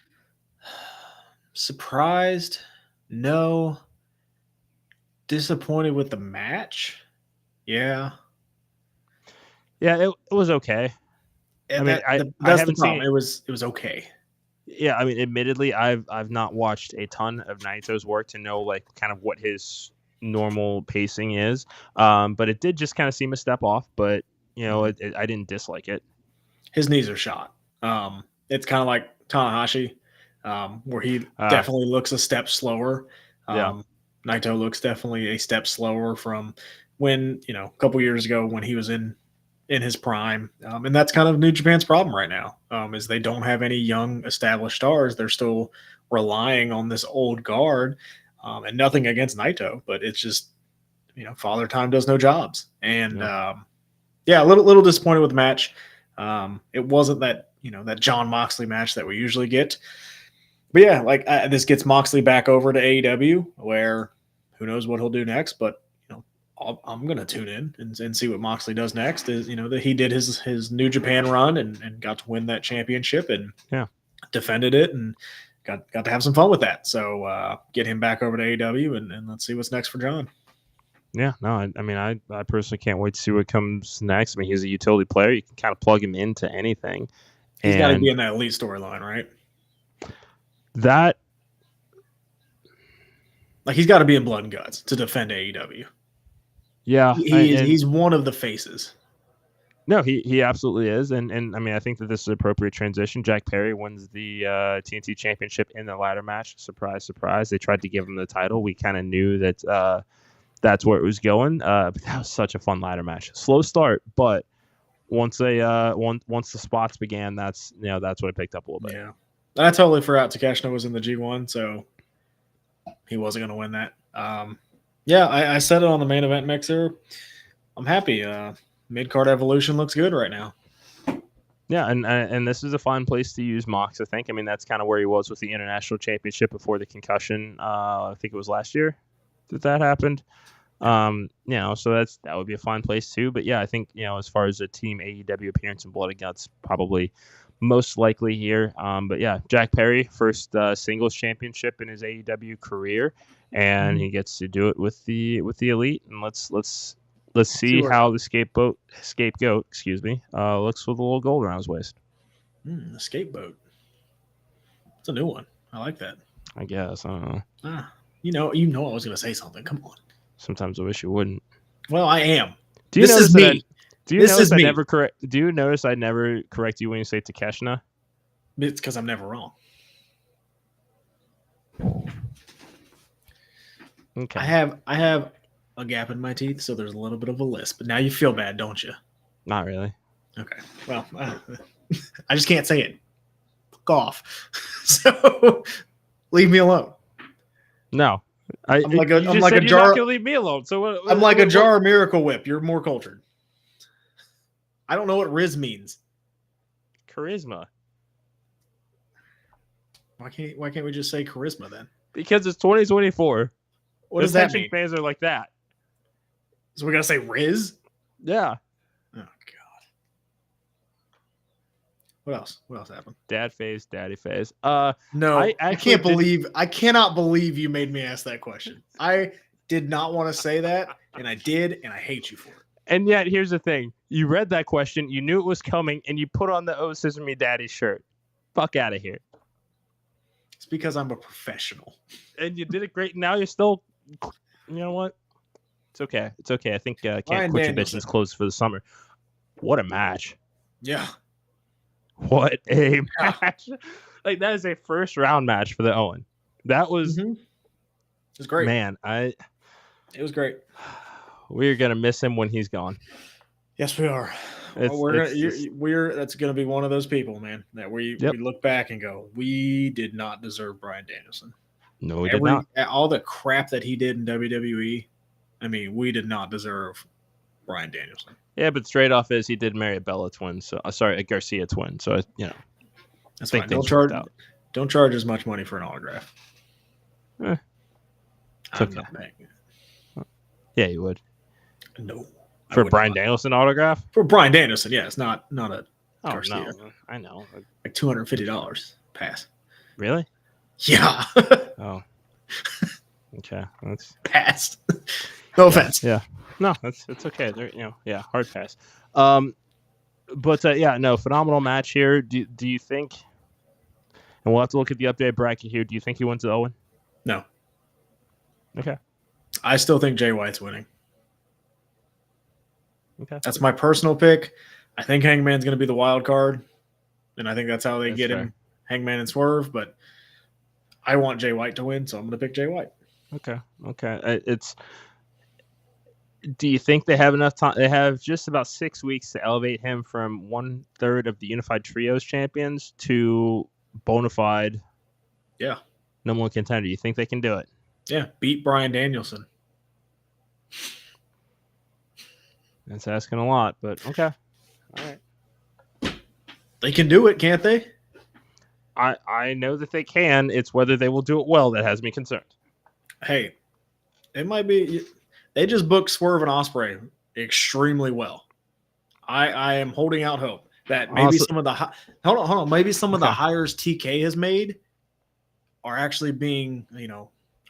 Surprised? No. Disappointed with the match? Yeah. Yeah, it was okay. That's the problem. It was okay. Yeah, I mean, admittedly, I've not watched a ton of Naito's work to know like kind of what his normal pacing is, but it did just kind of seem a step off. But I didn't dislike it. His knees are shot. It's kind of like Tanahashi, where he definitely looks a step slower. Naito looks definitely a step slower from when a couple years ago when he was in his prime, and that's kind of New Japan's problem right now. Is they don't have any young established stars. They're still relying on this old guard. And nothing against Naito, but it's just, father time does no jobs. And a little disappointed with the match. It wasn't that, that Jon Moxley match that we usually get. But yeah, this gets Moxley back over to AEW, where who knows what he'll do next. But, I'm going to tune in and see what Moxley does next. Is that he did his New Japan run and got to win that championship and defended it and got to have some fun with that. So get him back over to AEW and let's see what's next for John. Yeah, no, I mean, I personally can't wait to see what comes next. I mean, he's a utility player. You can kind of plug him into anything. He's got to be in that elite storyline, right? He's got to be in Blood and Guts to defend AEW. Yeah. He's one of the faces. No, he absolutely is. And I mean, I think that this is an appropriate transition. Jack Perry wins the TNT Championship in the ladder match. Surprise, surprise. They tried to give him the title. We kind of knew that that's where it was going. But that was such a fun ladder match. Slow start, but once the spots began, that's what I picked up a little bit. Yeah. I totally forgot Takeshita was in the G1, so he wasn't going to win that. I said it on the main event mixer. I'm happy. Mid-card Evolution looks good right now. Yeah, and this is a fine place to use Mox, I think. I mean, that's kind of where he was with the International Championship before the concussion. I think it was last year that happened. So that would be a fine place too. But yeah, I think, as far as a team AEW appearance in Blood and Guts, probably most likely here. But yeah, Jack Perry, first singles championship in his AEW career, and he gets to do it with the Elite. And let's see how the scapegoat, looks with a little gold around his waist. The scapegoat. It's a new one. I like that. I guess. I don't know. I was going to say something. Come on. Sometimes I wish you wouldn't. Well, I am. Do you notice I never correct you when you say Takeshita? It's because I'm never wrong. Okay. I have a gap in my teeth, so there's a little bit of a lisp. But now you feel bad, don't you? Not really. Okay. Well, I just can't say it. Fuck off. So leave me alone. No. I'm like a jar. Not gonna leave me alone. So I'm like a jar of Miracle Whip. You're more cultured. I don't know what Riz means. Charisma. Why can't we just say charisma then? Because it's 2024. What does that mean? Fans are like that. So we're gonna say Riz? Yeah. Oh God. What else? What else happened? Dad phase, daddy phase. No, I cannot believe you made me ask that question. I did not want to say that, and I did, and I hate you for it. And yet, here's the thing: you read that question, you knew it was coming, and you put on the "Oh Sesame Daddy" shirt. Fuck out of here. It's because I'm a professional. And you did it great. Now you're still. You know what? It's okay. It's okay. I think Can't Quit Your Bitch is closed for the summer. What a match! Yeah. What a match! Like that is a first round match for the Owen. That was. It was great, man. It was great. We're gonna miss him when he's gone. Yes, we are. That's gonna be one of those people, man. That we look back and go, we did not deserve Bryan Danielson. No, we did not. All the crap that he did in WWE. I mean, we did not deserve Bryan Danielson. Yeah, but straight off is he did marry a Bella twin. So a Garcia twin. So that's fine. Don't charge as much money for an autograph. It's okay. Yeah, you would. No. For Bryan Danielson autograph? For Bryan Danielson, yes. Not a Garcia. No, I know. Like $250 pass. Really? Yeah. Oh. Okay. That's pass. No offense. Yeah. No, it's okay. Hard pass. But phenomenal match here. Do you think? And we'll have to look at the updated bracket here. Do you think he wins to Owen? No. Okay. I still think Jay White's winning. Okay. That's my personal pick. I think Hangman's going to be the wild card, and I think that's how they get him, Hangman and Swerve. But I want Jay White to win, so I'm going to pick Jay White. Okay. Do you think they have enough time? They have just about 6 weeks to elevate him from 1/3 of the Unified Trios champions to bona fide, number one contender. Do you think they can do it? Yeah, beat Bryan Danielson. That's asking a lot, but okay. All right. They can do it, can't they? I know that they can. It's whether they will do it well that has me concerned. Hey, it might be. They just booked Swerve and Ospreay extremely well. I am holding out hope that maybe some of the hold on. Maybe some of the hires TK has made are actually being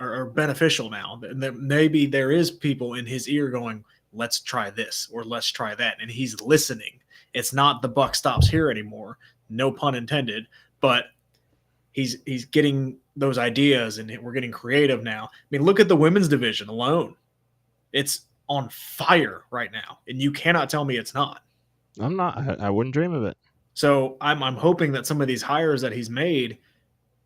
are beneficial now. Maybe there is people in his ear going, let's try this or let's try that. And he's listening. It's not the buck stops here anymore. No pun intended, but he's getting those ideas and we're getting creative now. I mean, look at the women's division alone. It's on fire right now. And you cannot tell me it's not. I'm not. I wouldn't dream of it. So I'm hoping that some of these hires that he's made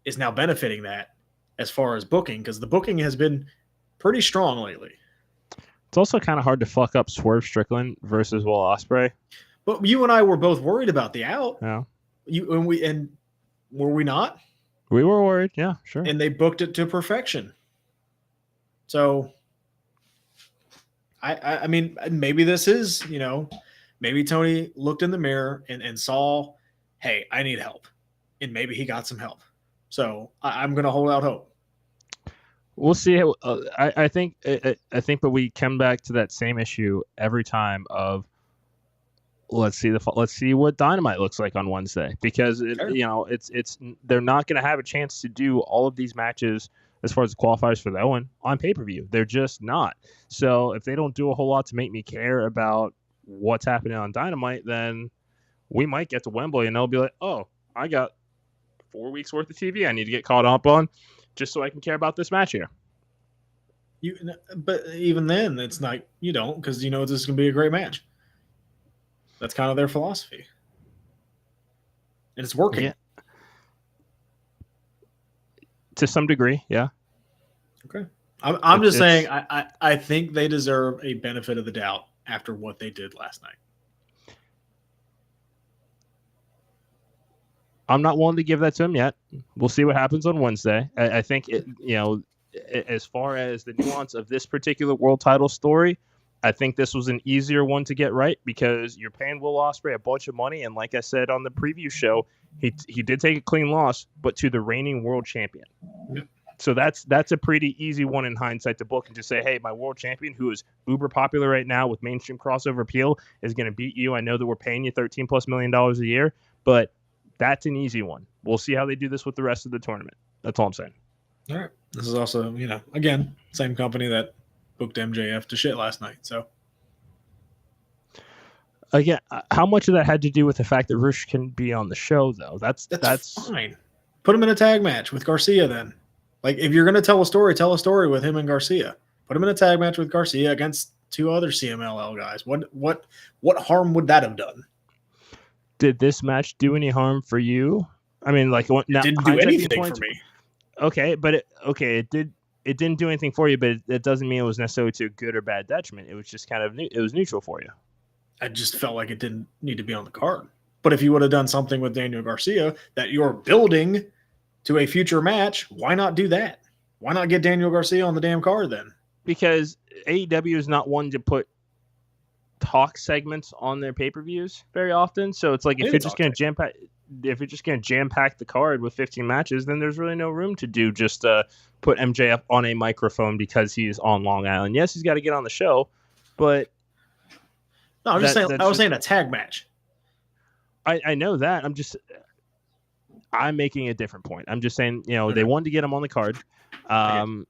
is now benefiting that as far as booking, because the booking has been pretty strong lately. It's also kind of hard to fuck up Swerve Strickland versus Will Ospreay. But you and I were both worried about the out. Yeah. And were we not? We were worried. Yeah, sure. And they booked it to perfection. So I mean, maybe this is, maybe Tony looked in the mirror and saw, hey, I need help. And maybe he got some help. So I'm going to hold out hope. We'll see. I think, but we come back to that same issue every time of let's see what Dynamite looks like on Wednesday, because they're not going to have a chance to do all of these matches as far as the qualifiers for the Owen on pay-per-view. They're just not. So if they don't do a whole lot to make me care about what's happening on Dynamite, then we might get to Wembley and they'll be like, oh, I got 4 weeks worth of TV I need to get caught up on just so I can care about this match here. But even then, it's not, you don't, because this is going to be a great match. That's kind of their philosophy. And it's working. Yeah. To some degree, yeah. Okay. I'm just saying I think they deserve a benefit of the doubt after what they did last night. I'm not willing to give that to him yet. We'll see what happens on Wednesday. I think, as far as the nuance of this particular world title story, I think this was an easier one to get right because you're paying Will Ospreay a bunch of money. And like I said on the preview show, he did take a clean loss, but to the reigning world champion. Yep. So that's a pretty easy one in hindsight to book and just say, hey, my world champion, who is uber popular right now with mainstream crossover appeal, is going to beat you. I know that we're paying you $13+ million a year, but that's an easy one. We'll see how they do this with the rest of the tournament. That's all I'm saying. All right. This is also, again, same company that booked MJF to shit last night. So again, how much of that had to do with the fact that Rush can be on the show, though? That's fine. Put him in a tag match with Garcia then. Like, if you're going to tell a story with him and Garcia. Put him in a tag match with Garcia against 2 other CMLL guys. What harm would that have done? Did this match do any harm for you? I mean, like, it didn't do anything for me. Okay, but it did. It didn't do anything for you, but it doesn't mean it was necessarily to a good or bad detriment. It was just kind of it was neutral for you. I just felt like it didn't need to be on the card. But if you would have done something with Daniel Garcia that you're building to a future match, why not do that? Why not get Daniel Garcia on the damn card then? Because AEW is not one to put talk segments on their pay-per-views very often. So it's like if you're just going to jam pack, if you're just going to jam pack the card with 15 matches, then there's really no room to do just put MJF on a microphone because he's on Long Island. Yes, he's got to get on the show, but no, I'm just saying. I was saying a tag match. I know that. I'm making a different point. I'm just saying, they wanted to get him on the card. I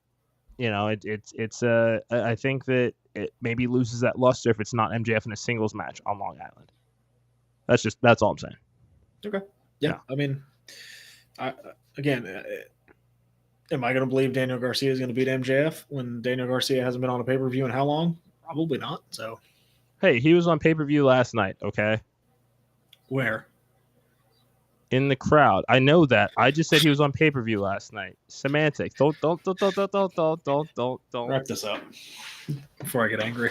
think that it maybe loses that luster if it's not MJF in a singles match on Long Island. That's all I'm saying. Okay. Yeah. I mean, am I going to believe Daniel Garcia is going to beat MJF when Daniel Garcia hasn't been on a pay-per-view in how long? Probably not. So, hey, he was on pay-per-view last night. Okay. Where? In the crowd. I know that. I just said he was on pay-per-view last night. Semantics. Don't. Wrap this up before I get angry.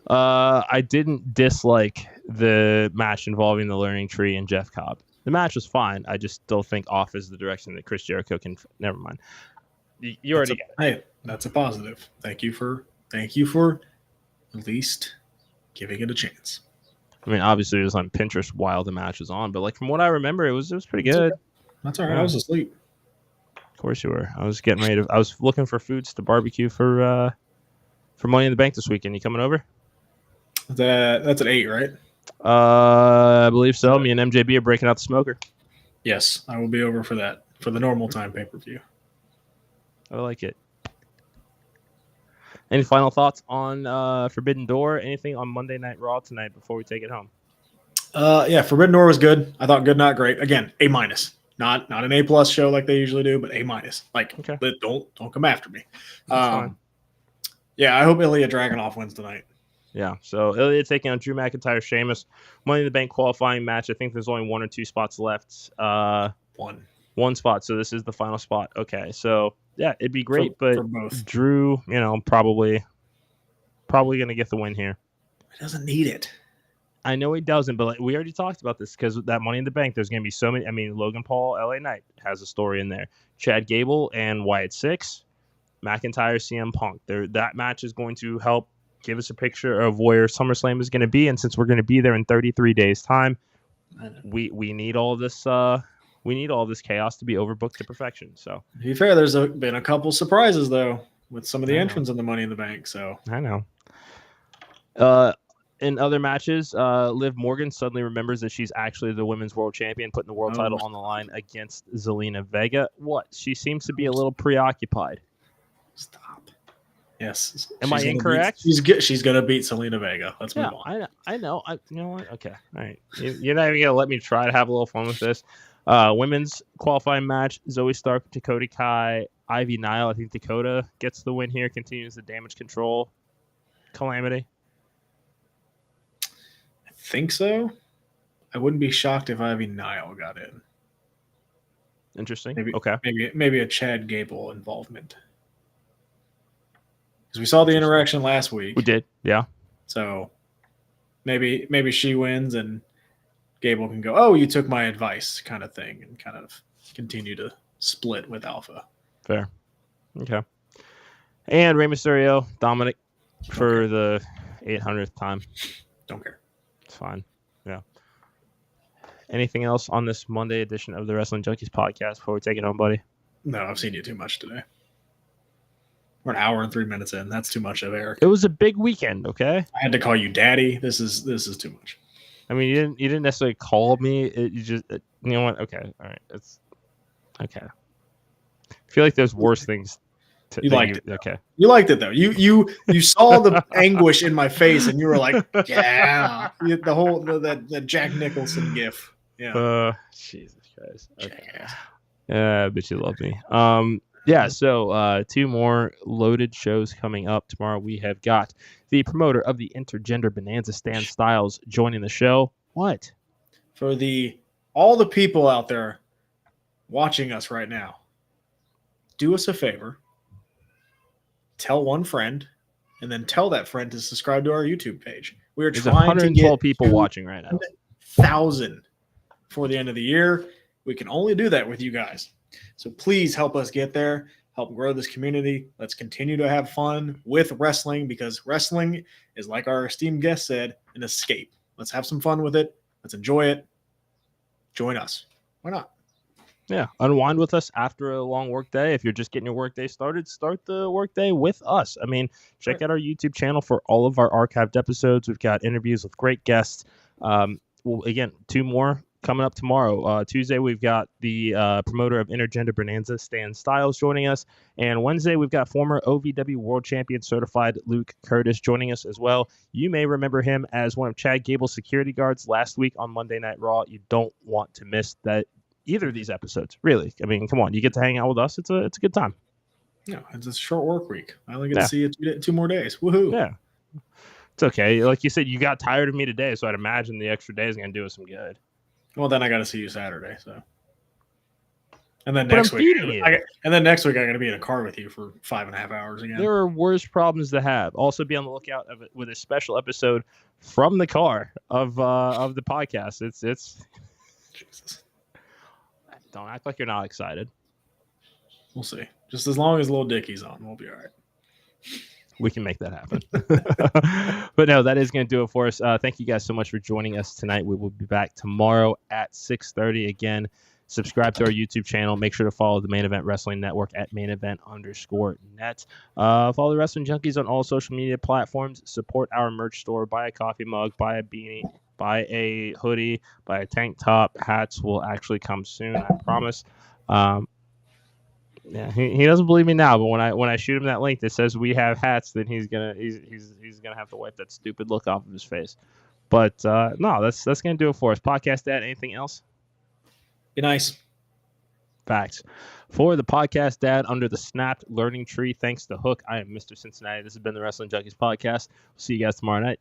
I didn't dislike the match involving the Learning Tree and Jeff Cobb. The match was fine. I just still think off is the direction that Chris Jericho can. Never mind. You already get it. Hey, that's a positive. Thank you for at least giving it a chance. I mean, obviously it was on Pinterest while the match was on, but from what I remember, it was pretty good. That's all right. I was asleep. Of course you were. I was getting ready I was looking for foods to barbecue for Money in the Bank this weekend. You coming over? That's at 8, right? I believe so. Me and MJB are breaking out the smoker. Yes, I will be over for that for the normal time pay-per-view. I like it. Any final thoughts on Forbidden Door? Anything on Monday Night Raw tonight before we take it home? Yeah, Forbidden Door was good. I thought good, not great. Again, A-. Not an A+ show like they usually do, but A-. Okay. Don't come after me. Yeah, I hope Ilya Dragunov wins tonight. Yeah, so Ilya taking on Drew McIntyre, Sheamus. Money in the Bank qualifying match. I think there's only 1 or 2 spots left. One spot, so this is the final spot. Okay, so yeah, it'd be great, but Drew, probably going to get the win here. He doesn't need it. I know he doesn't, but we already talked about this because that Money in the Bank, there's going to be so many. I mean, Logan Paul, LA Knight has a story in there. Chad Gable and Wyatt Six, McIntyre, CM Punk. That match is going to help give us a picture of where SummerSlam is going to be, and since we're going to be there in 33 days' time, we need all this. We need all this chaos to be overbooked to perfection. So, to be fair, there's been a couple surprises though with some of the entrants in the Money in the Bank. So I know. In other matches, Liv Morgan suddenly remembers that she's actually the women's world champion, putting the world title on the line against Zelina Vega. What? She seems to be a little preoccupied. Stop. Yes. Am I incorrect? She's gonna beat Zelina Vega. Let's move on. I know. You know what? Okay. All right. You're not even gonna let me try to have a little fun with this. Women's qualifying match: Zoe Stark, Dakota Kai, Ivy Nile. I think Dakota gets the win here. Continues the damage control calamity. I think so. I wouldn't be shocked if Ivy Nile got in. Interesting. Maybe a Chad Gable involvement. Because we saw the interaction last week. We did, yeah. So maybe she wins and Gable can go, "Oh, you took my advice," kind of thing, and kind of continue to split with Alpha. Fair. Okay. And Rey Mysterio, Dominic for the 800th time. Don't care. It's fine. Yeah. Anything else on this Monday edition of the Wrestling Junkies podcast before we take it home, buddy? No, I've seen you too much today. We're an hour and 3 minutes in. That's too much of Eric. It was a big weekend, okay? I had to call you daddy. This is too much. I mean, you didn't necessarily call me. You just you know what? Okay, all right. It's okay. I feel like there's worse things. You liked it. Okay. You liked it though. You saw the anguish in my face, and you were like, "Yeah." The whole the Jack Nicholson gif. Yeah. Jesus Christ. Okay. Yeah, but you love me. Yeah, so 2 more loaded shows coming up tomorrow. We have got the promoter of the Intergender Bonanza, Stan Styles, joining the show. What? For all the people out there watching us right now, do us a favor. Tell one friend, and then tell that friend to subscribe to our YouTube page. We are trying 112 to get people watching right now. 1,000 for the end of the year. We can only do that with you guys. So please help us get there, help grow this community. Let's continue to have fun with wrestling, because wrestling is, like our esteemed guest said, an escape. Let's have some fun with it. Let's enjoy it. join us. Why not? Yeah, unwind with us after a long work day. If you're just getting your work day started, start the work day with us. I mean, check out our YouTube channel for all of our archived episodes. We've got interviews with great guests. Well, again, 2 more coming up tomorrow. Tuesday, we've got the promoter of Intergender Bonanza, Stan Styles, joining us. And Wednesday, we've got former OVW World Champion certified Luke Curtis joining us as well. You may remember him as one of Chad Gable's security guards last week on Monday Night Raw. You don't want to miss that. Either of these episodes, really. I mean, come on, you get to hang out with us. It's a good time. Yeah, it's a short work week. I only get to see you 2 more days. Woohoo! Yeah, it's okay. Like you said, you got tired of me today, so I'd imagine the extra day is going to do us some good. Well, then I got to see you Saturday, so. And then next week, I got to be in a car with you for 5.5 hours again. There are worse problems to have. Also, be on the lookout with a special episode from the car of the podcast. It's Jesus. Don't act like you're not excited. We'll see. Just as long as Lil Dicky's on, we'll be all right. We can make that happen. But no, that is going to do it for us. Thank you guys so much for joining us tonight. We will be back tomorrow at 6:30 again. Subscribe to our YouTube channel. Make sure to follow the Main Event Wrestling Network at mainevent_net. Follow the Wrestling Junkies on all social media platforms. Support our merch store. Buy a coffee mug. Buy a beanie. Buy a hoodie. Buy a tank top. Hats will actually come soon, I promise. Yeah, he doesn't believe me now, but when I shoot him that link that says we have hats, then he's gonna have to wipe that stupid look off of his face. But no, that's gonna do it for us. Podcast Dad, anything else? Be nice. Facts. For the Podcast Dad under the snapped learning tree, thanks to Hook, I am Mr. Cincinnati. This has been the Wrestling Junkies Podcast. We'll see you guys tomorrow night.